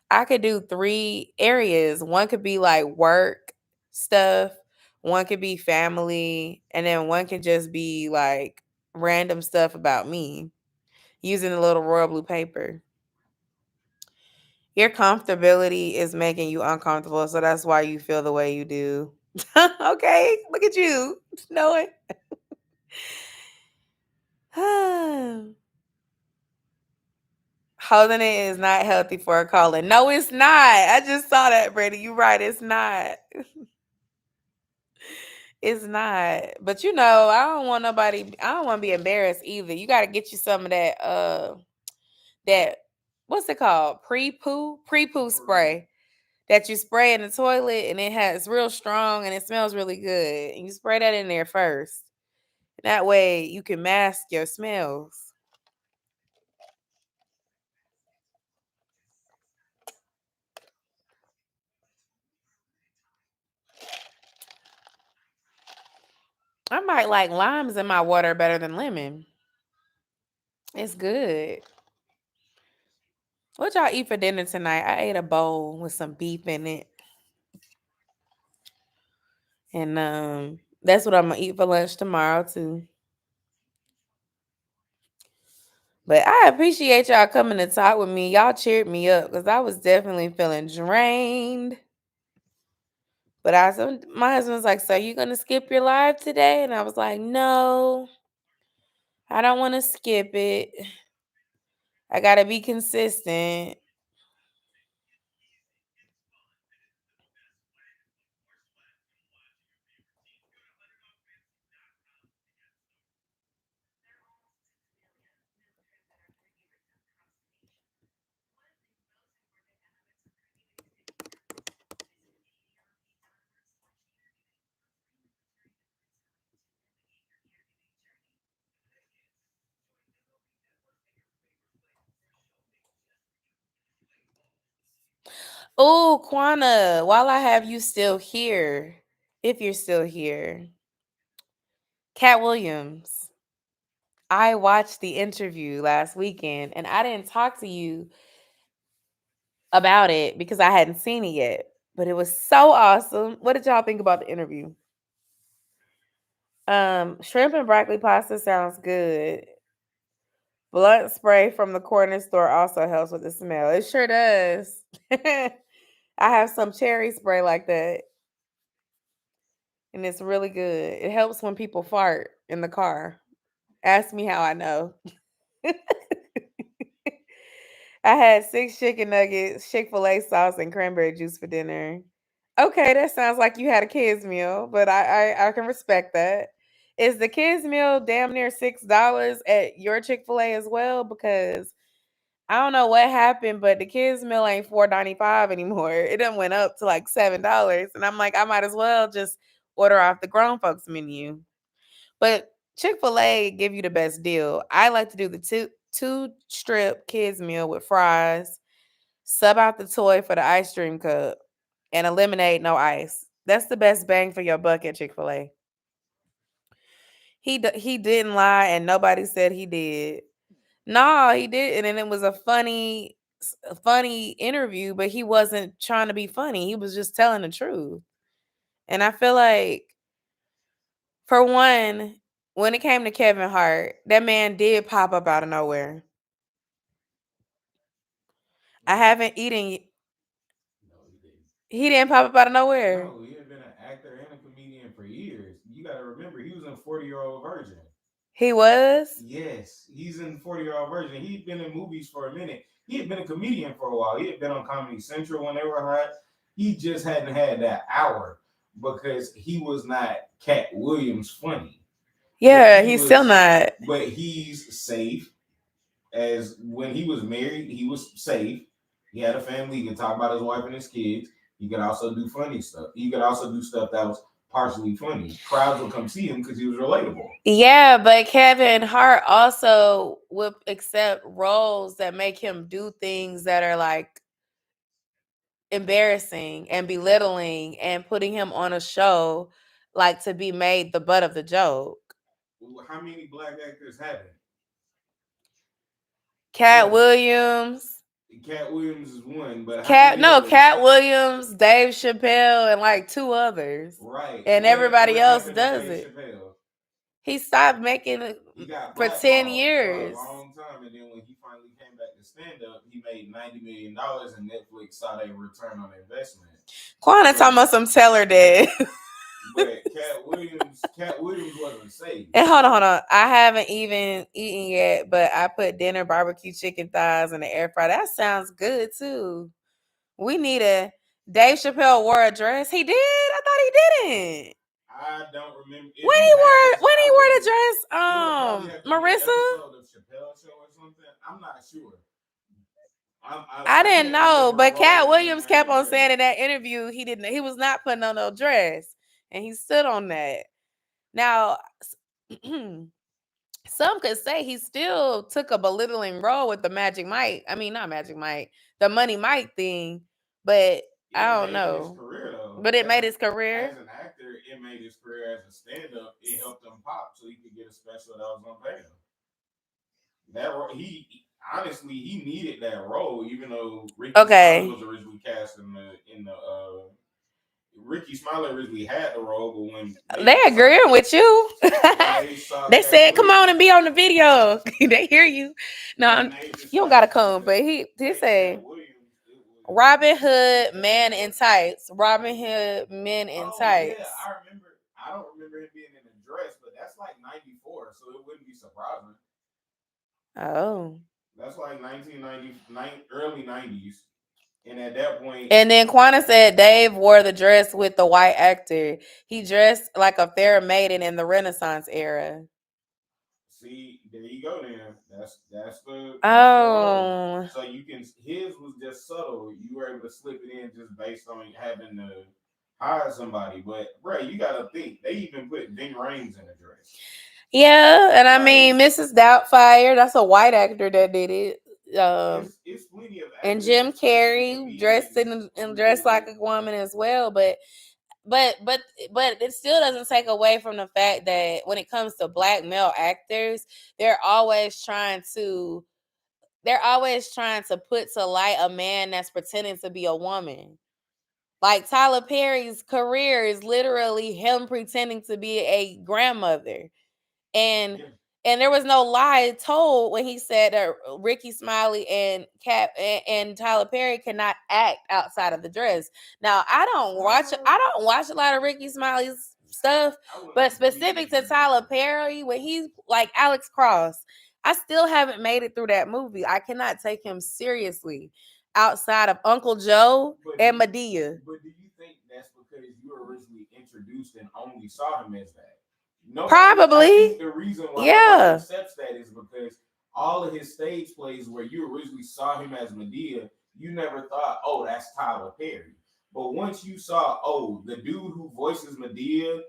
I could do 3 areas. One could be like work stuff, one could be family, and then one could just be like random stuff about me using the little royal blue paper. Your comfortability is making you uncomfortable, so that's why you feel the way you do. Okay, look at you knowing. Holding it is not healthy for a colon. No, it's not. I just saw that, Brady. You're right. It's not. It's not. But I don't want nobody. I don't want to be embarrassed either. You got to get you some of that. That what's it called? Pre poo spray that you spray in the toilet, and it's real strong and it smells really good. And you spray that in there first. That way you can mask your smells. I might like limes in my water better than lemon. It's good. What y'all eat for dinner tonight? I ate a bowl with some beef in it. And that's what I'm gonna eat for lunch tomorrow too. But I appreciate y'all coming to talk with me. Y'all cheered me up because I was definitely feeling drained. But my husband was like, "So you gonna skip your live today?" And I was like, "No, I don't want to skip it. I gotta be consistent." Oh, Quana, while I have you still here, if you're still here, Cat Williams. I watched the interview last weekend and I didn't talk to you about it because I hadn't seen it yet. But it was so awesome. What did y'all think about the interview? Shrimp and broccoli pasta sounds good. Blunt spray from the corner store also helps with the smell. It sure does. I have some cherry spray like that, and it's really good. It helps when people fart in the car. Ask me how I know. I had 6 chicken nuggets, Chick-fil-A sauce, and cranberry juice for dinner. Okay, that sounds like you had a kids meal, but I can respect that. Is the kids meal damn near $6 at your Chick-fil-A as well? Because I don't know what happened, but the kids meal ain't $4.95 anymore. It done went up to like $7. And I'm like, I might as well just order off the grown folks menu. But Chick-fil-A give you the best deal. I like to do the two strip kids meal with fries, sub out the toy for the ice cream cup, and eliminate no ice. That's the best bang for your buck at Chick-fil-A. He didn't lie, and nobody said he did. No, he didn't, and it was a funny interview, but he wasn't trying to be funny. He was just telling the truth. And I feel like, for one, when it came to Kevin Hart, that man did pop up out of nowhere. I haven't eaten. No, he didn't. He didn't pop up out of nowhere. No, he had been an actor and a comedian for years. You got to remember, he was in 40-Year-Old Virgin. He was. Yes, he's in 40-Year-Old Virgin. He'd been in movies for a minute. He had been a comedian for a while. He had been on Comedy Central when they were hot. He just hadn't had that hour because he was not Cat Williams funny. Yeah, he's still not. But he's safe. As when he was married, he was safe. He had a family. He could talk about his wife and his kids. He could also do funny stuff. He could also do stuff that was partially funny. Crowds would come see him because he was relatable. Yeah, but Kevin Hart also would accept roles that make him do things that are like embarrassing and belittling and putting him on a show like to be made the butt of the joke. How many black actors have it? Cat Williams. Cat Williams is one, but Cat Williams, Dave Chappelle, and like two others. Right. And everybody else does it. Chappelle? He stopped making it for 10 years. For a long time, and then when he finally came back to stand up, he made $90 million, and Netflix saw their return on investment. Quana talking about some teller dead. But Cat Williams wasn't safe. And hold on. I haven't even eaten yet, but I put dinner barbecue chicken thighs in the air fryer. That sounds good too. We need a Dave Chappelle wore a dress. He did? I thought he didn't. I don't remember. When he wore the dress, Marissa? Of Chappelle Show or something. I'm not sure. I didn't know, but Cat Williams kept on saying in that interview he was not putting on no dress, and he stood on that. Now, some could say he still took a belittling role with the Magic Mike. I mean, not Magic Mike, the Money Mike thing, but I don't know. Career, but it made his career. As an actor, it made his career as a stand-up. It helped him pop so he could get a special that was gonna pay him. That he needed that role, even though Ricky Smiley was originally cast in the Ricky Smiley originally had the role, but when they agreeing with you, they said, "Come on and be on the video." They hear you. No, you don't gotta come, but he said, "Robin Hood man in tights." Robin Hood men in tights. Yeah, I remember. I don't remember him being in a dress, but that's like '94, so it wouldn't be surprising. Oh, that's like 1990, early '90s. And at that point, and then Quana said Dave wore the dress with the white actor. He dressed like a fair maiden in the Renaissance era. See, there you go. Then that's the so you can. His was just subtle. You were able to slip it in just based on having to hire somebody. But bro, you gotta think they even put Ving Rhames in a dress. Yeah, and I mean Mrs. Doubtfire. That's a white actor that did it. It's plenty of and Jim Carrey dressed like a woman as well, but it still doesn't take away from the fact that when it comes to black male actors, they're always trying to put to light a man that's pretending to be a woman. Like Tyler Perry's career is literally him pretending to be a grandmother. And there was no lie told when he said that Ricky Smiley and Tyler Perry cannot act outside of the dress. Now, I don't watch a lot of Ricky Smiley's stuff, but specific to Tyler Perry, when he's like Alex Cross, I still haven't made it through that movie. I cannot take him seriously outside of Uncle Joe and Madea. But do you think that's because you were originally introduced and only saw him as that? No, probably. I think the reason why he accepts that is because all of his stage plays where you originally saw him as Madea, you never thought, oh, that's Tyler Perry. But once you saw, oh, the dude who voices Madea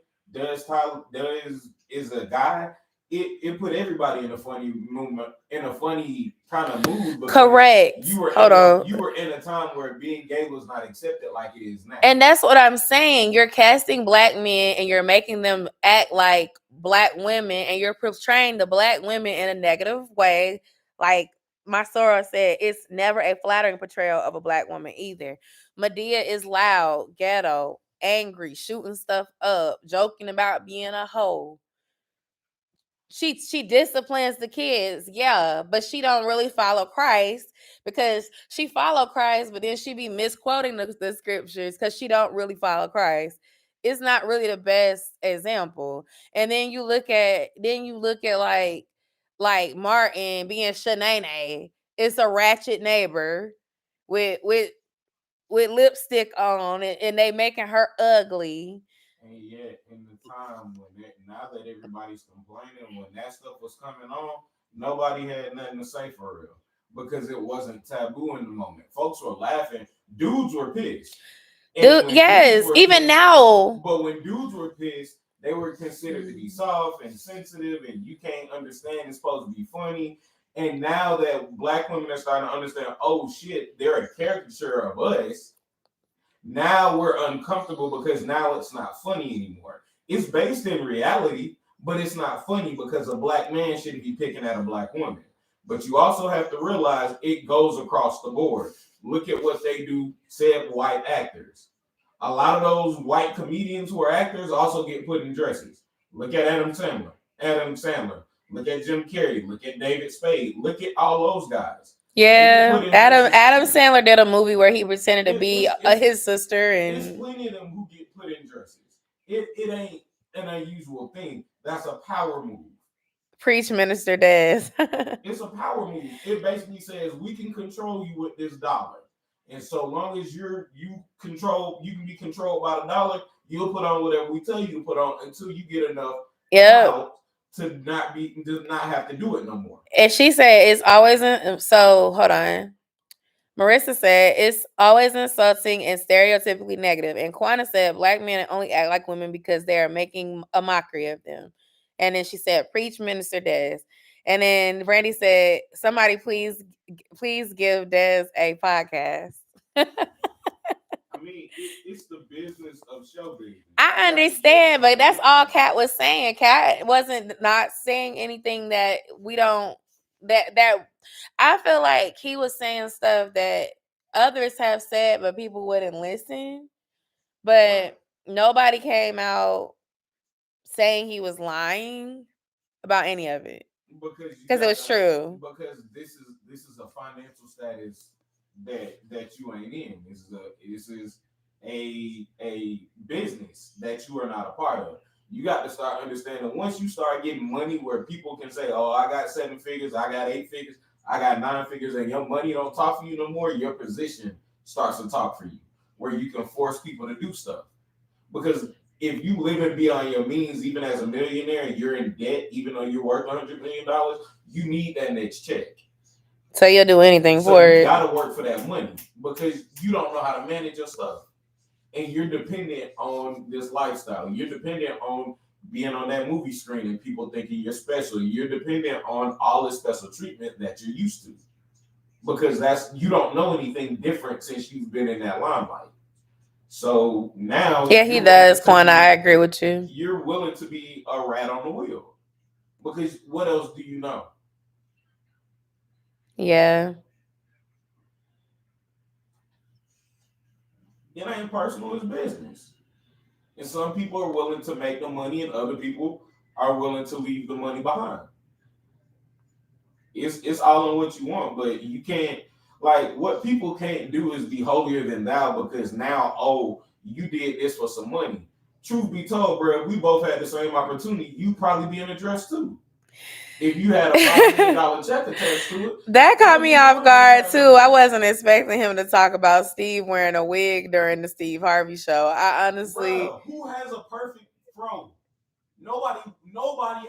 is a guy, it put everybody in a funny movement, in a funny kind of mood. Correct. You were you were in a time where being gay was not accepted like it is now. And that's what I'm saying. You're casting black men and you're making them act like black women, and you're portraying the black women in a negative way. Like my Sora said, it's never a flattering portrayal of a black woman either. Medea is loud, ghetto, angry, shooting stuff up, joking about being a hoe. She disciplines the kids, yeah, but she don't really follow Christ, because she follow Christ, but then she be misquoting the scriptures because she don't really follow Christ. It's not really the best example. And then you look at like Martin being Shanae. It's a ratchet neighbor with lipstick on, and they making her ugly. And yet, in the time now that everybody's complaining, when that stuff was coming on, nobody had nothing to say for real, because it wasn't taboo in the moment. Folks were laughing. Dudes were pissed. Yes, even pissed, now. But when dudes were pissed, they were considered to be soft and sensitive, and you can't understand. It's supposed to be funny. And now that black women are starting to understand, oh shit, they're a caricature of us. Now we're uncomfortable because now it's not funny anymore. It's based in reality, but it's not funny because a black man shouldn't be picking at a black woman. But you also have to realize it goes across the board. Look at what they do, said white actors. A lot of those white comedians who are actors also get put in dresses. Look at Adam Sandler. Look at Jim Carrey. Look at David Spade. Look at all those guys. Yeah, Adam Sandler did a movie where he pretended to be his sister, and there's plenty of them who get put in dresses. It ain't an unusual thing. That's a power move. Preach, Minister Des. It's a power move. It basically says we can control you with this dollar, and so long as you can be controlled by the dollar. You'll put on whatever we tell you to put on until you get enough to not have to do it no more. And she said it's always so hold on. Marissa said it's always insulting and stereotypically negative. And Quana said black men only act like women because they are making a mockery of them. And then she said, preach, Minister Des. And then Brandy said, somebody please give Des a podcast. I mean, it's the business of show business. I understand, but that's all Kat was saying. Kat wasn't not saying anything that we don't that I feel like he was saying stuff that others have said, but people wouldn't listen. But nobody came out saying he was lying about any of it. Because it was true. Because this is a financial status that you ain't in. This is a business that you are not a part of. You got to start understanding, once you start getting money where people can say, oh, I got 7 figures, I got 8 figures, I got 9 figures, and your money don't talk for you no more, your position starts to talk for you, where you can force people to do stuff. Because if you live and beyond your means, even as a millionaire, and you're in debt, even though you're worth $100 million, you need that next check. So you'll do anything for it. You gotta work for that money because you don't know how to manage your stuff. And you're dependent on this lifestyle. You're dependent on being on that movie screen and people thinking you're special. You're dependent on all this special treatment that you're used to. Because you don't know anything different since you've been in that limelight. So now, yeah, he does, Quan. I agree with you. You're willing to be a rat on the wheel because what else do you know? Yeah. It ain't personal, it's business. And some people are willing to make the money, and other people are willing to leave the money behind. It's all on what you want, but you can't. Like, what people can't do is be holier than thou because now, oh, you did this for some money. Truth be told, bro, if we both had the same opportunity, you'd probably be in a dress too. If you had a $5 million check attached to it. That caught me off guard too. I wasn't expecting him to talk about Steve wearing a wig during the Steve Harvey show. I honestly. Bruh, who has a perfect fro? Nobody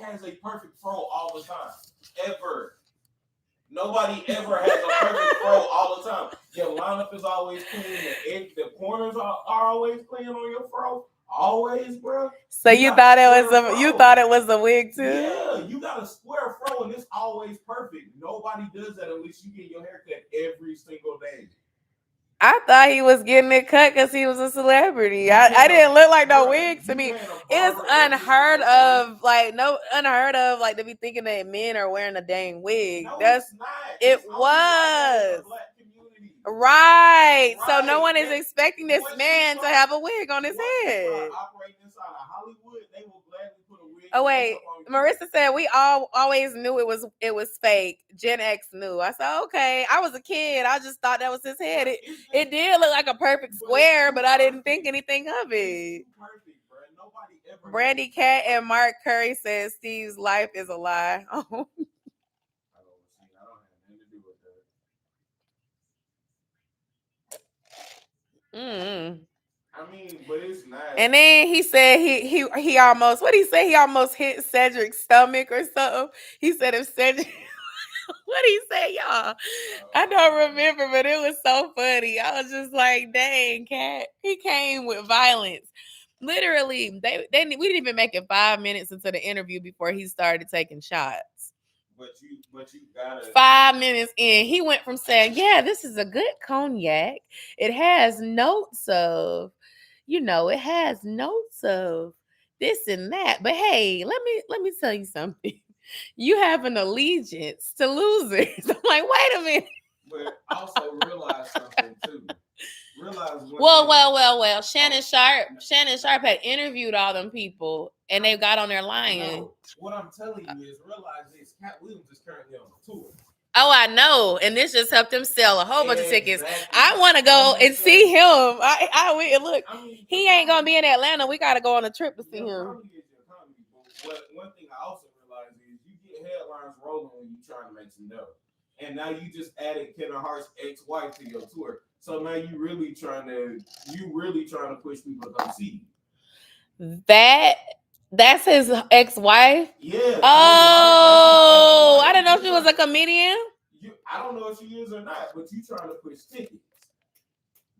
has a perfect fro all the time. Ever. Nobody ever has a perfect fro all the time. Your lineup is always clean. The corners are always clean on your fro. always, bro. So you thought it was a wig too? Yeah, you got a square fro and it's always perfect. Nobody does that unless you get your hair cut every single day. I thought he was getting it cut because he was a celebrity. I didn't look like no wig to me. It's unheard of, like to be thinking that men are wearing a dang wig. No, That's it's not. it It's was. Black community. Right. So no one is expecting this man to have a wig on his head. Operating inside of Hollywood, they will gladly put a wig. Oh wait, Marissa said we always knew it was fake. Gen X knew. I said okay. I was a kid. I just thought that was his head. It did look like a perfect square, but I didn't think anything of it. Perfect, bro. Nobody ever. Brandy Cat and Mark Curry says Steve's life is a lie. I don't have nothing to do with that. Mm-hmm. I mean, but it's not. And then he said he almost, what did he say? He almost hit Cedric's stomach or something. He said if Cedric, what did he say, y'all? I don't remember, but it was so funny. I was just like, dang, Cat. He came with violence. Literally, we didn't even make it 5 minutes into the interview before he started taking shots. But you gotta 5 minutes in, he went from saying, yeah, this is a good cognac. It has notes of, it has notes of this and that. But hey, let me tell you something. You have an allegiance to losers. I'm like, wait a minute. But also realize something too. Well. Shannon Sharp had interviewed all them people, and they got on there lying. No, what I'm telling you is realize this. Cat Williams is currently on a tour. Oh, I know, and this just helped him sell a whole bunch of tickets. I want to go and see him. I look. He ain't gonna be in Atlanta. We got to go on a trip to see him. But one thing I also realized is you get headlines rolling when you trying to make some dough, and now you just added Kevin Hart's ex-wife to your tour. So now you really trying to push people to come see you. That's his ex-wife? Yeah. Oh, I didn't know she was a comedian. I don't know if she is or not, but you trying to push tickets.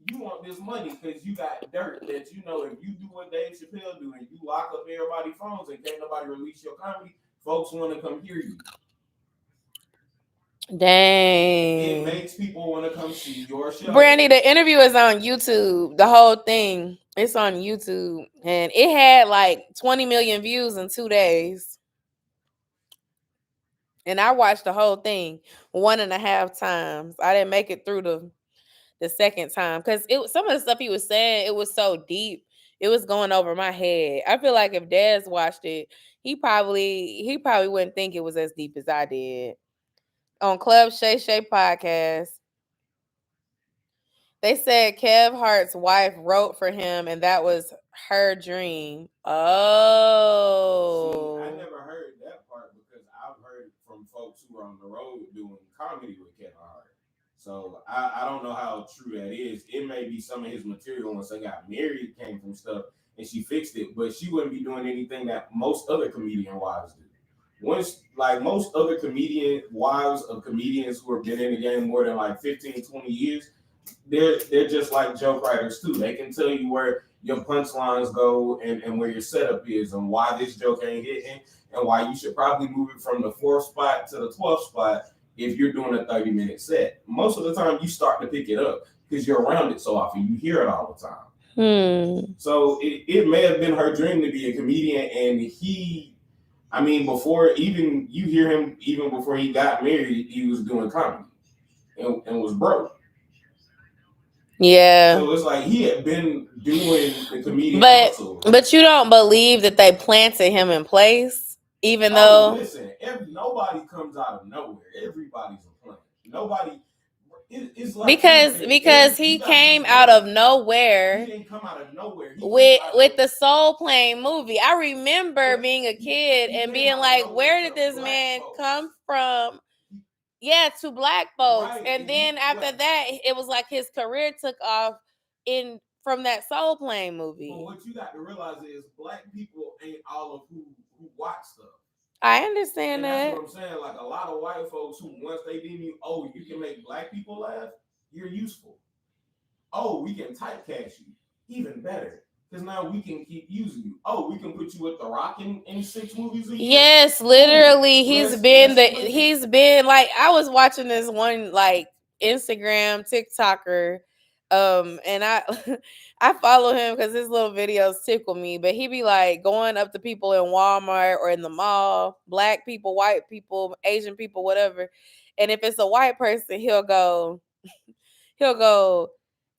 You want this money because you got dirt that if you do what Dave Chappelle do and you lock up everybody's phones and can't nobody release your comedy, folks want to come hear you. Dang. It makes people want to come see your show. Brandy, the interview is on YouTube. The whole thing. It's on YouTube. And it had like 20 million views in 2 days. And I watched the whole thing 1.5 times. I didn't make it through the second time. Because some of the stuff he was saying, it was so deep. It was going over my head. I feel like if Dez watched it, he probably wouldn't think it was as deep as I did. On Club Shay Shay podcast, they said Kev Hart's wife wrote for him, and that was her dream. Oh. See, I never heard that part because I've heard from folks who are on the road doing comedy with Kevin Hart. So I don't know how true that is. It may be some of his material once they got married came from stuff and she fixed it, but she wouldn't be doing anything that most other comedian wives do. Once, like most other comedian wives of comedians who have been in the game more than like 15, 20 years, they're just like joke writers too. They can tell you where your punchlines go and where your setup is and why this joke ain't hitting and why you should probably move it from the 4th spot to the 12th spot if you're doing a 30-minute set. Most of the time you start to pick it up because you're around it so often. You hear it all the time. So it may have been her dream to be a comedian, and before even you hear him, even before he got married, he was doing comedy and was broke. Yeah. So it's like he had been doing the comedian hustle. But you don't believe that they planted him in place, even though. Listen, nobody comes out of nowhere. Everybody's a plant. Nobody. It's like because he came out of nowhere. He didn't come out of nowhere. With the Soul Plane movie. I remember being a kid and being like, where did this man come from? Yeah, to black folks. Right. And then after that, it was like his career took off from that Soul Plane movie. But what you got to realize is black people ain't all of who watch stuff. I understand that. That's what I'm saying. Like a lot of white folks who once they deem you, oh, you can make black people laugh, you're useful. Oh, we can typecast you. Even better. Because now we can keep using you. Oh, we can put you with The Rock in 6 movies a year. Yes, literally, he's been like, I was watching this one like Instagram TikToker, and I I follow him because his little videos tickle me. But he be like going up to people in Walmart or in the mall, black people, white people, Asian people, whatever. And if it's a white person, he'll go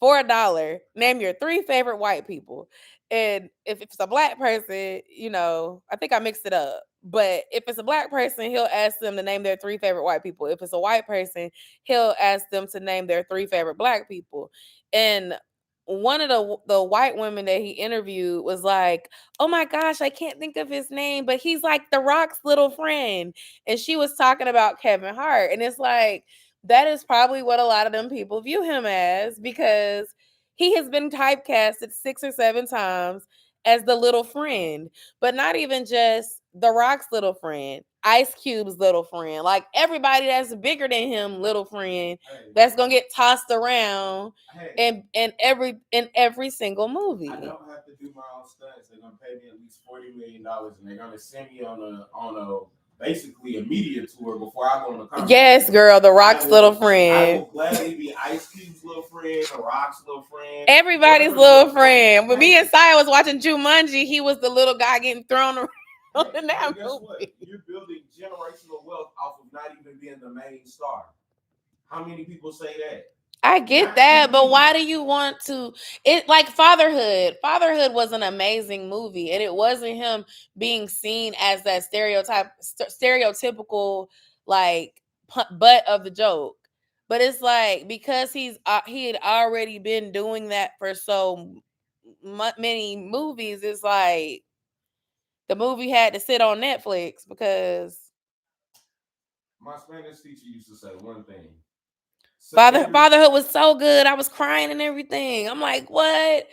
for $1, name your 3 favorite white people. And if it's a black person, I think I mixed it up. But if it's a black person, he'll ask them to name their 3 favorite white people. If it's a white person, he'll ask them to name their 3 favorite black people. And one of the white women that he interviewed was like, "Oh my gosh, I can't think of his name, but he's like The Rock's little friend." And she was talking about Kevin Hart. And it's like, that is probably what a lot of them people view him as, because he has been typecasted 6 or 7 times as the little friend, but not even just The Rock's little friend, Ice Cube's little friend, like everybody that's bigger than him, little friend, that's gonna get tossed around in every single movie. I don't have to do my own stunts. They're gonna pay me at least $40 million, and they're gonna send me on a basically a media tour before I go on the conference. Yes, girl, The Rock's little friend. I will gladly be Ice Cube's little friend, The Rock's little friend, everybody's little friend. When me and Siah was watching Jumanji, he was the little guy getting thrown around in that movie. What? You're building generational wealth off of not even being the main star. How many people say that? I get that, but why do you want to? It like Fatherhood. Fatherhood was an amazing movie, and it wasn't him being seen as that stereotypical like butt of the joke. But it's like, because he had already been doing that for so many movies. It's like the movie had to sit on Netflix because my Spanish teacher used to say one thing. Fatherhood was so good. I was crying and everything. I'm like, what?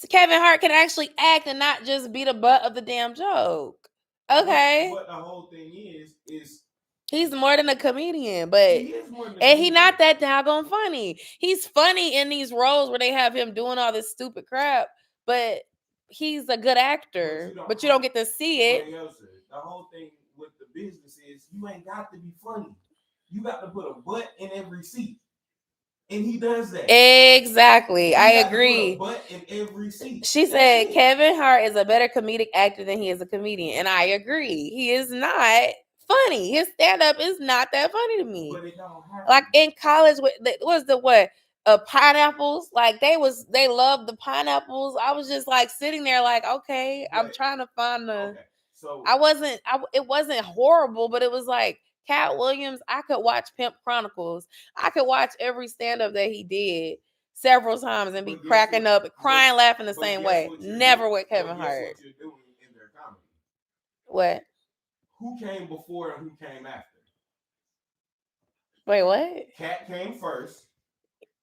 Kevin Hart can actually act and not just be the butt of the damn joke. Okay. What the whole thing is he's more than a comedian, but he is more than a and he not that doggone funny. He's funny in these roles where they have him doing all this stupid crap, but he's a good actor. But you don't get to see it. The whole thing with the business is you ain't got to be funny. You got to put a butt in every seat. And he does that. Exactly. I agree. But in every seat. She said Kevin Hart is a better comedic actor than he is a comedian. And I agree. He is not funny. His stand-up is not that funny to me. But it don't happen. Like in college, pineapples? Like they loved the pineapples. I was just like sitting there like, okay, right. I'm trying to find the okay. So it wasn't horrible, but it was like Cat Williams. I could watch Pimp Chronicles. I could watch every stand-up that he did several times and be cracking up, crying, laughing the same way. Never with Kevin Hart. What you're doing in their comedy. What? Who came before and who came after? Wait, what? Cat came first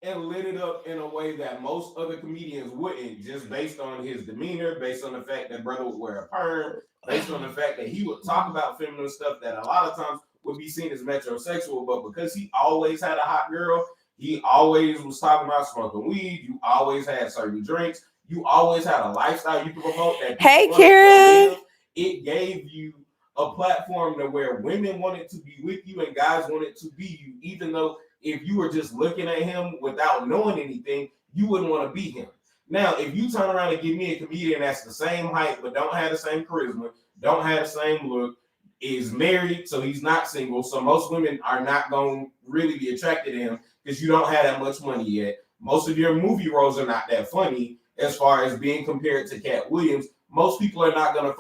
and lit it up in a way that most other comedians wouldn't, just based on his demeanor, based on the fact that brother would wear a perm, based on the fact that he would talk about feminine stuff that a lot of times would be seen as metrosexual, but because he always had a hot girl, he always was talking about smoking weed, you always had certain drinks, you always had a lifestyle you could promote that. Hey, Kira. It gave you a platform to where women wanted to be with you and guys wanted to be you, even though if you were just looking at him without knowing anything, you wouldn't want to be him. Now, if you turn around and give me a comedian that's the same height but don't have the same charisma, don't have the same look, is married, so he's not single, so most women are not going to really be attracted to him because you don't have that much money yet. Most of your movie roles are not that funny as far as being compared to Cat Williams. Most people are not going to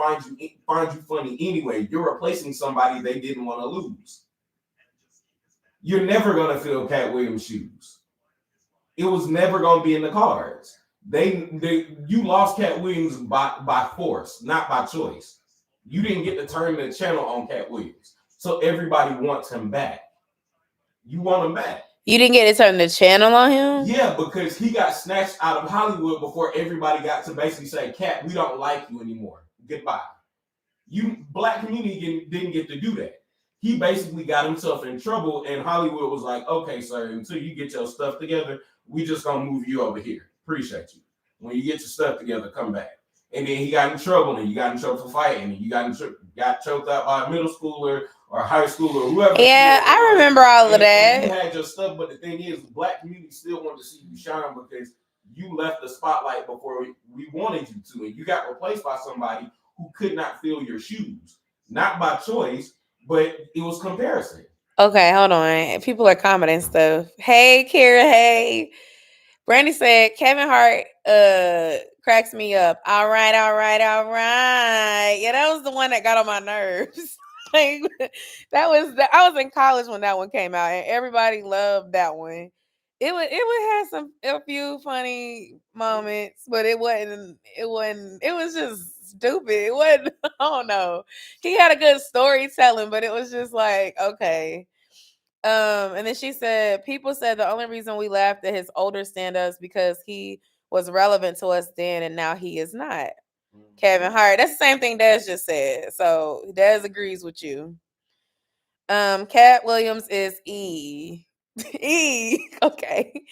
find you funny anyway. You're replacing somebody they didn't want to lose. You're never going to fill Cat Williams' shoes. It was never going to be in the cards. You lost Cat Williams by force, not by choice. You didn't get to turn the channel on Cat Williams. So everybody wants him back. You want him back. You didn't get to turn the channel on him? Yeah, because he got snatched out of Hollywood before everybody got to basically say, Cat, we don't like you anymore. Goodbye. Black community didn't get to do that. He basically got himself in trouble, and Hollywood was like, okay, sir, until you get your stuff together, we just gonna move you over here. Appreciate you. When you get your stuff together, come back. And then he got in trouble, and you got in trouble for fighting, and you got choked out by a middle schooler or a high schooler or whoever. Yeah, I remember all of that. And you had your stuff, but the thing is, the black community still wanted to see you shine because you left the spotlight before we wanted you to, and you got replaced by somebody who could not fill your shoes, not by choice, but it was comparison. Okay, hold on. People are commenting stuff. Hey, Kira. Hey. Brandy said Kevin Hart cracks me up. All right. Yeah, that was the one that got on my nerves. I was in college when that one came out, and everybody loved that one. It would have a few funny moments, but it was just stupid. It wasn't I don't know. He had a good storytelling, but it was just like, okay. And then she said, people said the only reason we laughed at his older stand-ups because he was relevant to us then and now he is not. Kevin Hart. That's the same thing Des just said. So Des agrees with you. Cat Williams is E. E. Okay.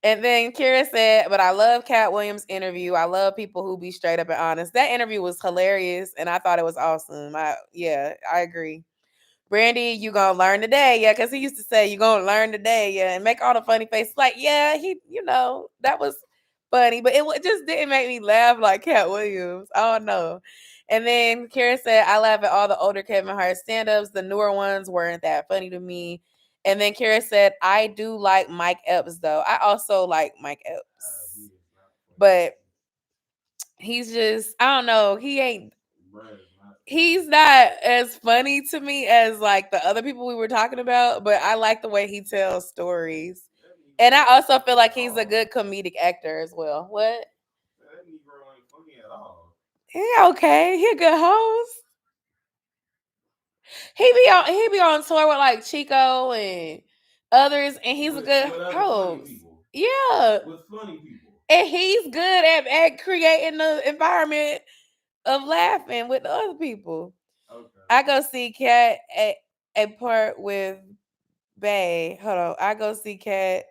And then Kira said, but I love Cat Williams' interview. I love people who be straight up and honest. That interview was hilarious and I thought it was awesome. I agree. Brandy, you gonna learn today, yeah, because he used to say you gonna learn today, yeah, and make all the funny faces. Like, yeah, that was funny, but it just didn't make me laugh like Cat Williams. I don't know. And then Karen said, I laugh at all the older Kevin Hart stand-ups. The newer ones weren't that funny to me. And then Kara said, I do like Mike Epps, though. I also like Mike Epps. But he's just, I don't know, he's not as funny to me as like the other people we were talking about, but I like the way he tells stories. And I also feel like he's a good comedic actor as well. What? That Negro ain't funny at all. He okay. He a good host. He be on tour with like Chico and others, and he's a good host. Yeah. With funny people. And he's good at creating the environment of laughing with the other people. Okay. I go see Cat at a part with Bay. Hold on. I go see Cat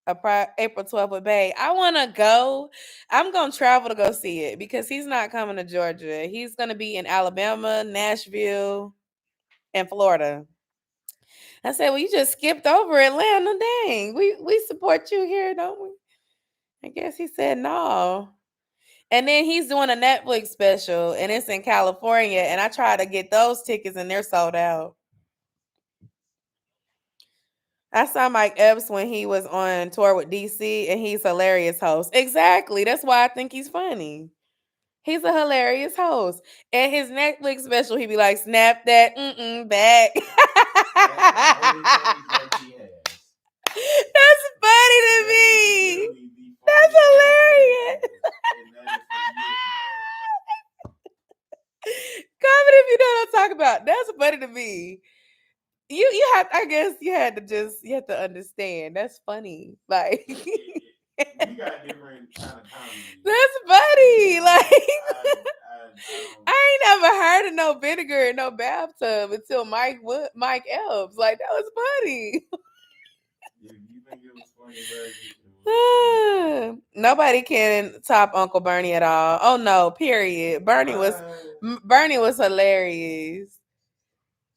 April 12th with Bay. I want to go. I'm going to travel to go see it because he's not coming to Georgia. He's going to be in Alabama, Nashville, and Florida. I said, well, you just skipped over Atlanta. Dang. We support you here, don't we? I guess he said no. And then he's doing a Netflix special, and it's in California. And I tried to get those tickets, and they're sold out. I saw Mike Epps when he was on tour with DC, and he's a hilarious host. Exactly. That's why I think he's funny. He's a hilarious host. And his Netflix special, he be like, snap that back. That's funny to me. That's hilarious. Comment if you know what I'm talking about. That's funny to me. You have, I guess you have to understand. That's funny. Like we got different kind of comedy. That's funny. Like I ain't never heard of no vinegar in no bathtub until Mike Epps. Like that was funny. Yeah, you think it was funny, nobody can top Uncle Bernie at all. Oh no, period. Bernie was hilarious.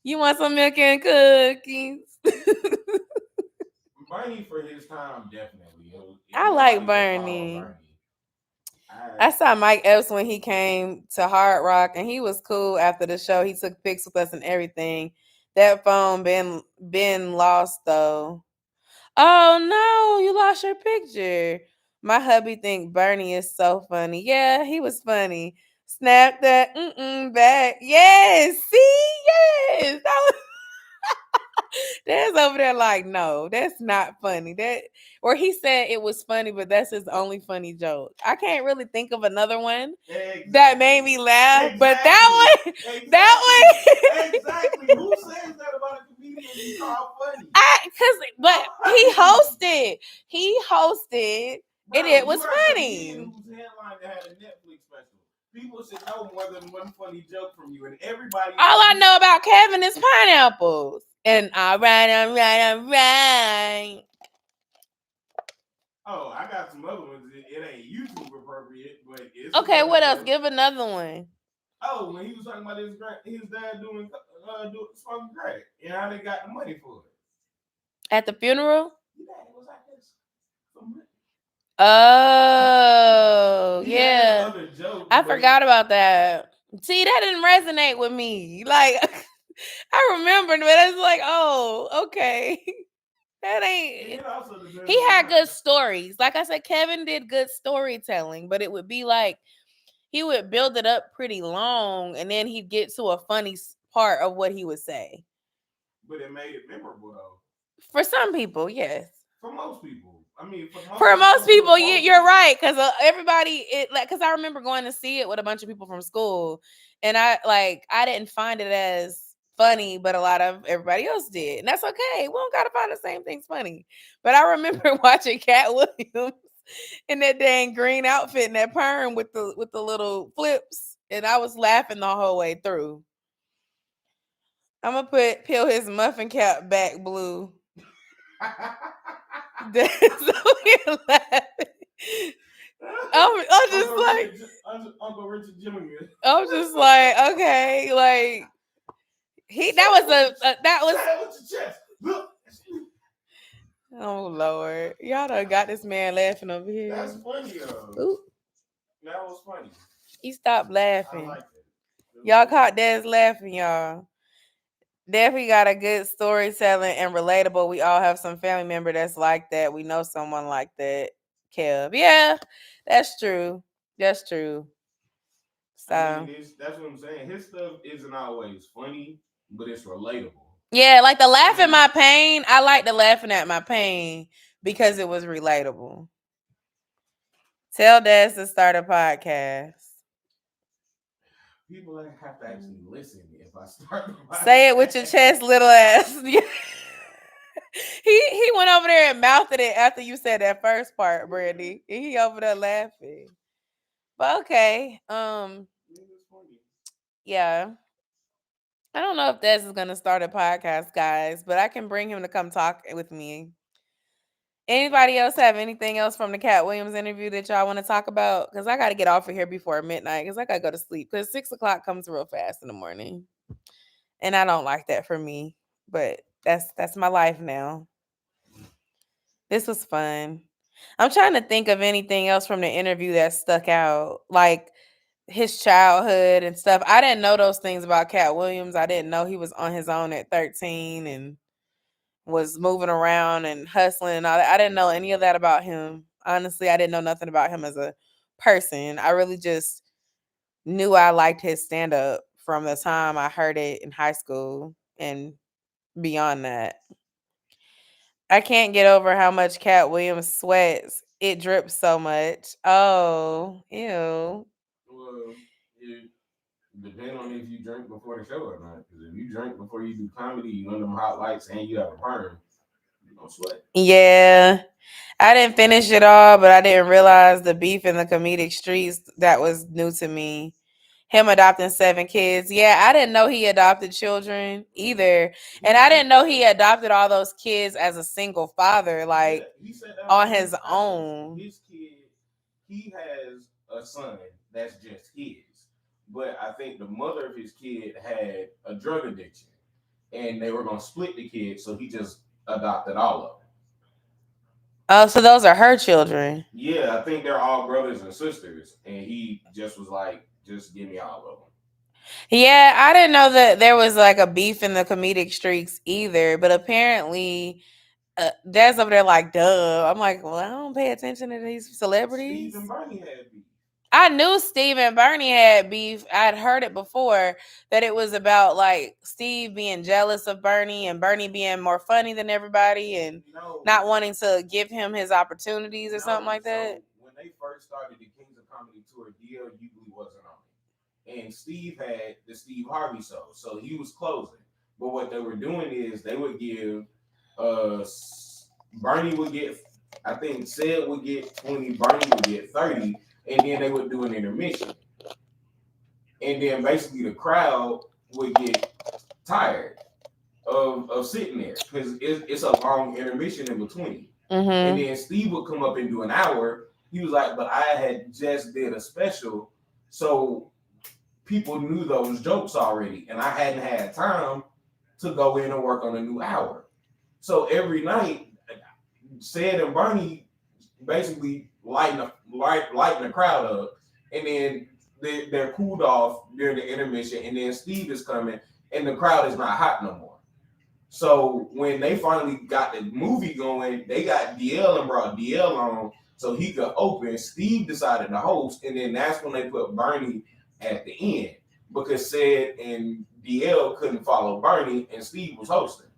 You want some milk and cookies? Bernie for his time, definitely. I like Bernie. I saw Mike Epps when he came to Hard Rock, and he was cool after the show. He took pics with us and everything. That phone been lost though. Oh no, you lost your picture. My hubby think Bernie is so funny. Yeah, he was funny. Snap that back. Yes, see, yes. That was That's over there like, no, that's not funny. Or he said it was funny, but that's his only funny joke. I can't really think of another one that made me laugh, but that one, exactly. Who says that about a comedian you call funny? But he hosted, and it was funny. Whose headline that had a Netflix special. People should know more than one funny joke from you, and everybody. All I know about Kevin is pineapples. And all right. Oh, I got some other ones. It ain't YouTube appropriate, but it Okay, what else? Give another one. Oh, when he was talking about his dad doing smoking crack, and how they got the money for it at the funeral. Yeah, it was like this. Oh, He had yeah. other jokes, I forgot about that. See, that didn't resonate with me. Like, I remembered, but it's like, oh, okay. That ain't. He had good stories. Like I said, Kevin did good storytelling, but it would be like he would build it up pretty long, and then he'd get to a funny part of what he would say. But it made it memorable, though. For some people, yes. For most people, I mean, for most people, you're right, because everybody, because I remember going to see it with a bunch of people from school, and I didn't find it as funny, but a lot of everybody else did, and that's okay. We don't gotta find the same things funny. But I remember watching Cat Williams in that dang green outfit and that perm with the little flips, and I was laughing the whole way through. I'm gonna peel his muffin cap back blue. That's so weird laughing. I'm just like Uncle Richard Jr. I'm just like, okay, like that was Look. Oh Lord, y'all done got this man laughing over here. That's funny, though. That was funny. He stopped laughing. I like it. Y'all caught Dez laughing, y'all. Definitely got a good storytelling and relatable. We all have some family member that's like that. We know someone like that. Kev. Yeah, that's true. That's true. So I mean, that's what I'm saying. His stuff isn't always funny, but it's relatable. Yeah, like the laugh at my pain. I like the laughing at my pain because it was relatable. Tell Dez to start a podcast. People have to actually listen if I start. Say it with your chest, little ass. He went over there and mouthed it after you said that first part, Brandy. He over there laughing. But okay, yeah. I don't know if Des is gonna start a podcast, guys, but I can bring him to come talk with me. Anybody else have anything else from the Cat Williams interview that y'all want to talk about? Because I got to get off of here before midnight because I got to go to sleep because 6:00 comes real fast in the morning. And I don't like that for me, but that's my life now. This was fun. I'm trying to think of anything else from the interview that stuck out, like his childhood and stuff. I didn't know those things about Cat Williams. I didn't know he was on his own at 13 and was moving around and hustling and all that. I didn't know any of that about him. Honestly, I didn't know nothing about him as a person. I really just knew I liked his stand up from the time I heard it in high school and beyond that. I can't get over how much Cat Williams sweats. It drips so much. Oh, ew. Well, it depends on if you drink before the show or not. Because if you drink before you do comedy, you under them hot lights, and you have a perm, you don't sweat. Yeah. I didn't finish it all, but I didn't realize the beef in the comedic streets. That was new to me. Him adopting 7 kids. Yeah, I didn't know he adopted children either. And I didn't know he adopted all those kids as a single father, like he said on his own. His kid, he has a son that's just his. But I think the mother of his kid had a drug addiction. And they were going to split the kids, so he just adopted all of them. Oh, so those are her children. Yeah, I think they're all brothers and sisters. And he just was like, just give me all of them. Yeah, I didn't know that there was like a beef in the comedic streaks either, but apparently Dad's over there like, duh. I'm like, well, I don't pay attention to these celebrities. Steve and Bernie had beef. I knew Steve and Bernie had beef. I'd heard it before that it was about like Steve being jealous of Bernie and Bernie being more funny than everybody and not wanting to give him his opportunities or something like that. When they first started the Kings of Comedy Tour, DL Hughley wasn't on it. And Steve had the Steve Harvey show. So he was closing. But what they were doing is they would give Bernie would get, I think Sid would get 20, Bernie would get 30, and then they would do an intermission. And then basically the crowd would get tired of sitting there because it's a long intermission in between. Mm-hmm. And then Steve would come up and do an hour, He was like, but I had just did a special, so people knew those jokes already, and I hadn't had time to go in and work on a new hour. So every night, Sid and Bernie basically lighten the crowd up, and then they're cooled off during the intermission, and then Steve is coming, and the crowd is not hot no more. So when they finally got the movie going, they got DL and brought DL on so he could open. Steve decided to host, and then that's when they put Bernie at the end because Sid and DL couldn't follow Bernie, and Steve was hosting.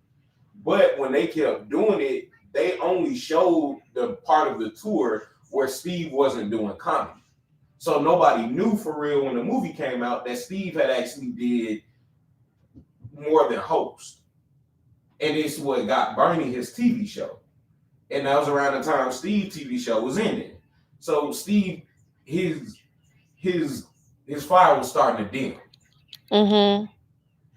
But when they kept doing it, they only showed the part of the tour where Steve wasn't doing comedy. So nobody knew for real when the movie came out that Steve had actually did more than host. And it's what got Bernie his TV show. And that was around the time Steve's TV show was ending. So Steve, his his his fire was starting to dim.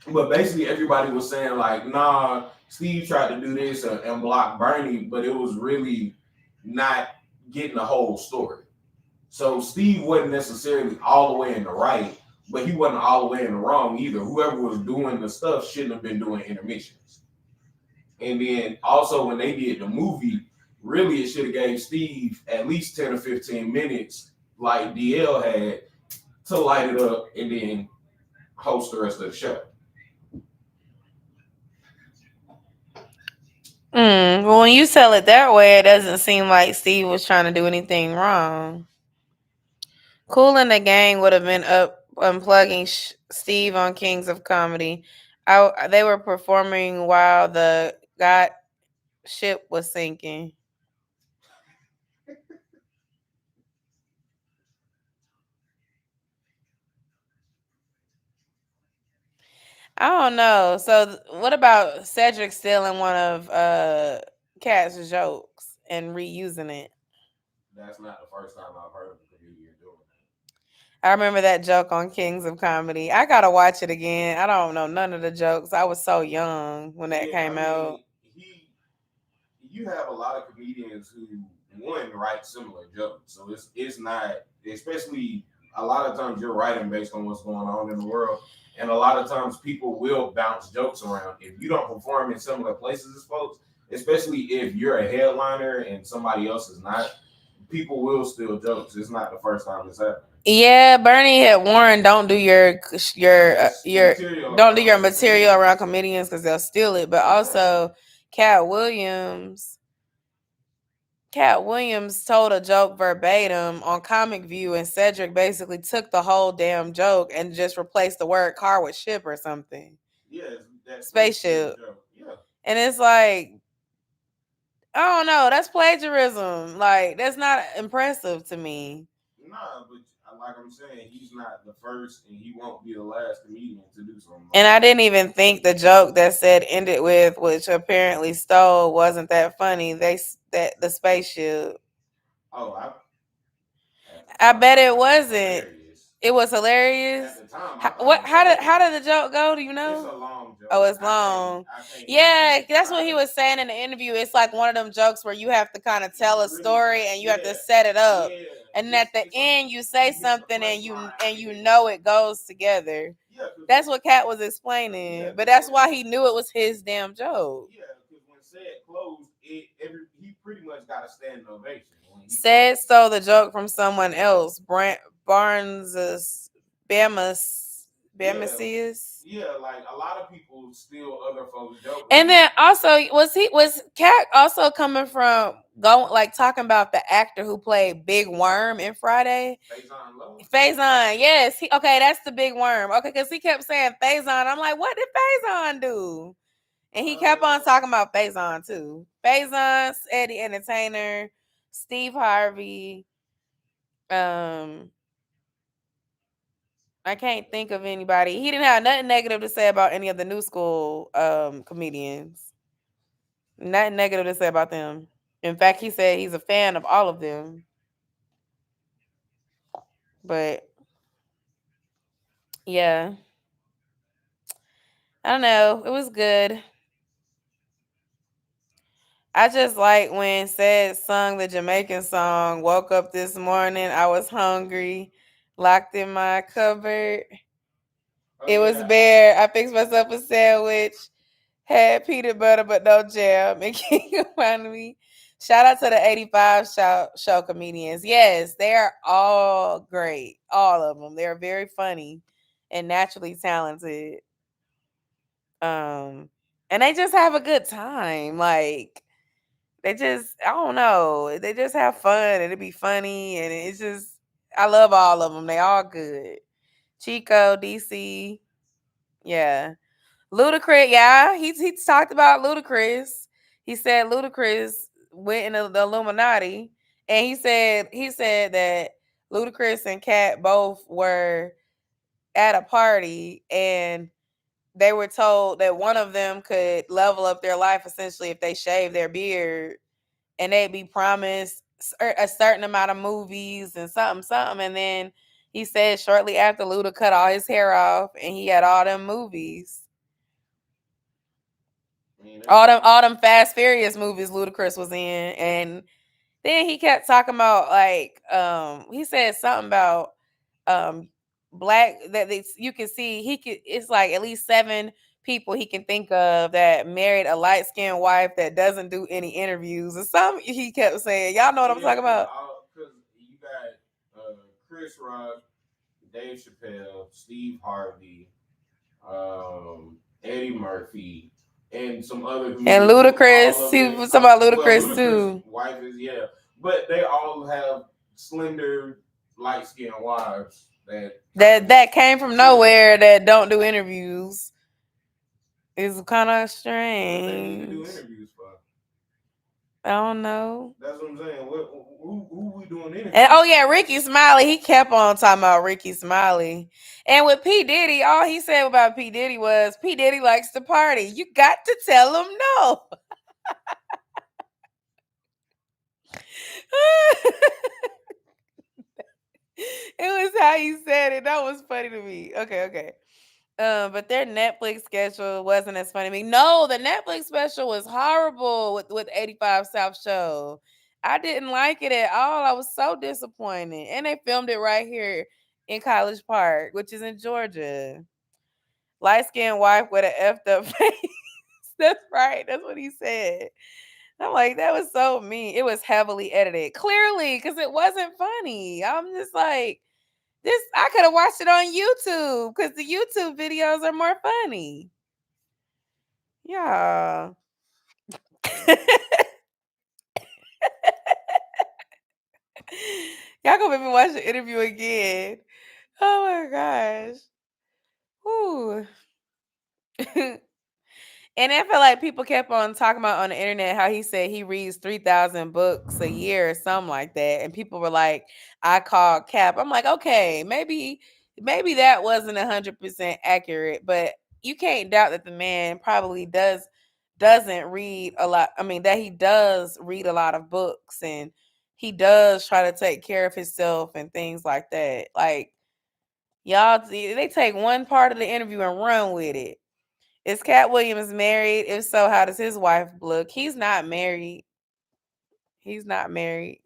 But basically everybody was saying like, nah, Steve tried to do this and block Bernie, but it was really not getting the whole story. So Steve wasn't necessarily all the way in the right, but he wasn't all the way in the wrong either. Whoever was doing the stuff shouldn't have been doing intermissions. And then also when they did the movie, really it should have gave Steve at least 10 or 15 minutes like DL had to light it up and then host the rest of the show. Well, when you tell it that way, it doesn't seem like Steve was trying to do anything wrong. Cool and the Gang would have been unplugging Steve on Kings of Comedy. They were performing while the ship was sinking. I don't know. So, what about Cedric stealing one of Cat's jokes and reusing it? That's not the first time I've heard of a comedian doing I remember that joke on Kings of Comedy. I gotta watch it again. I don't know none of the jokes. I was so young when that came out. You have a lot of comedians who one write similar jokes, so it's not, especially a lot of times you're writing based on what's going on in the world, and a lot of times people will bounce jokes around if you don't perform in similar places as folks, especially if you're a headliner and somebody else is not. People will steal jokes. It's not the first time it's happened. Yeah, Bernie had warned, don't do your don't do your material around comedians because they'll steal it. But also, Cat Williams told a joke verbatim on Comic View, and Cedric basically took the whole damn joke and just replaced the word car with ship or something. Yeah, that spaceship. Yeah, and it's like, I don't know, that's plagiarism. Like, that's not impressive to me. Nah, but like I'm saying, he's not the first, and he won't be the last comedian to do something. And I didn't even think the joke that said ended with, which apparently stole, wasn't that funny. That the spaceship. Oh, I bet it wasn't. It was hilarious. At the time, How did the joke go? Do you know? It's a long joke. Oh, it's long. Yeah, that's what he was saying in the interview. It's like one of them jokes where you have to kind of tell a story and you have to set it up. Yeah. And at the end you say something and you know it goes together. Yeah, that's what Cat was explaining. Yeah, but that's why he knew it was his damn joke. Yeah, because when Said closed, he pretty much got a standing ovation. Said stole the joke from someone else. Barnes's Bamas. Yeah, like a lot of people steal other folks' jokes. And then also was Cat also coming from talking about the actor who played Big Worm in Friday? Faison, yes. Okay, that's the Big Worm. Okay, because he kept saying Faison. I'm like, what did Faison do? And he kept on talking about Faison too. Faison, Eddie Entertainer, Steve Harvey. I can't think of anybody. He didn't have nothing negative to say about any of the new school comedians. Nothing negative to say about them. In fact, he said he's a fan of all of them. But yeah. I don't know. It was good. I just like when Said sung the Jamaican song, Woke Up This Morning, I Was Hungry, locked in my cupboard. It was bare. I fixed myself a sandwich, had peanut butter but no jam, and can't you find me? Shout out to the 85 show comedians. Yes, they are all great. All of them. They're very funny and naturally talented. And they just have a good time. Like they just, I don't know, they just have fun and it'd be funny and it's just, I love all of them. They all good. Chico, DC, yeah. Ludacris, yeah, he talked about Ludacris. He said Ludacris went into the Illuminati, and he said that Ludacris and Cat both were at a party, and they were told that one of them could level up their life essentially if they shave their beard, and they'd be promised a certain amount of movies and something, and then he said shortly after Luda cut all his hair off, and he had all them movies. All them Fast Furious movies Ludacris was in, and then he kept talking about like he said something about black that you can see it's like at least 7 people he can think of that married a light skinned wife that doesn't do any interviews or something. He kept saying, y'all know what I'm talking about? Because you got Chris Rock, Dave Chappelle, Steve Harvey, Eddie Murphy, and some other and Ludacris. He was talking about Ludacris too. Wife is but they all have slender, light skinned wives that came from nowhere that don't do interviews. It's kind of strange. What they need to do interviews for? I don't know. That's what I'm saying. Who we doing interviews? And oh yeah, Ricky Smiley. He kept on talking about Ricky Smiley. And with P. Diddy, all he said about P. Diddy was P. Diddy likes to party. You got to tell him no. It was how he said it. That was funny to me. Okay. But their Netflix schedule wasn't as funny to me. No, the Netflix special was horrible with 85 South Show. I didn't like it at all. I was so disappointed. And they filmed it right here in College Park, which is in Georgia. Light skinned wife with an effed up face. That's right. That's what he said. I'm like, that was so mean. It was heavily edited. Clearly, because it wasn't funny. I'm just like, this, I could have watched it on YouTube because the YouTube videos are more funny. Yeah. Y'all gonna make me watch the interview again. Oh my gosh. Whew. And I feel like people kept on talking about on the internet how he said he reads 3,000 books a year or something like that. And people were like, I called cap. I'm like, okay, maybe that wasn't 100% accurate, but you can't doubt that the man probably doesn't read a lot. I mean, that he does read a lot of books and he does try to take care of himself and things like that. Like, y'all, they take one part of the interview and run with it. Is Cat Williams married? If so, how does his wife look? He's not married. He's not married.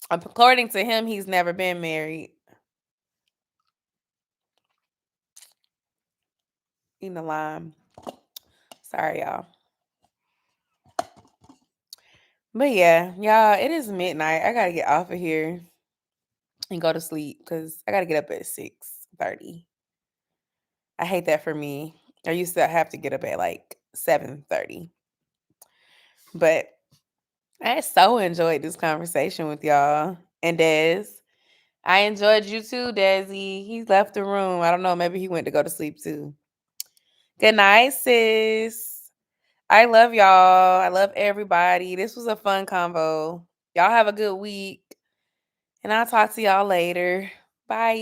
According to him, he's never been married. Eating a lime. Sorry, y'all. But yeah, y'all, it is midnight. I gotta get off of here and go to sleep because I gotta get up at 6:30. I hate that for me. I used to have to get up at like 7:30. But I so enjoyed this conversation with y'all. And Des, I enjoyed you too, Desi. He left the room. I don't know. Maybe he went to go to sleep too. Good night, sis. I love y'all. I love everybody. This was a fun convo. Y'all have a good week. And I'll talk to y'all later. Bye.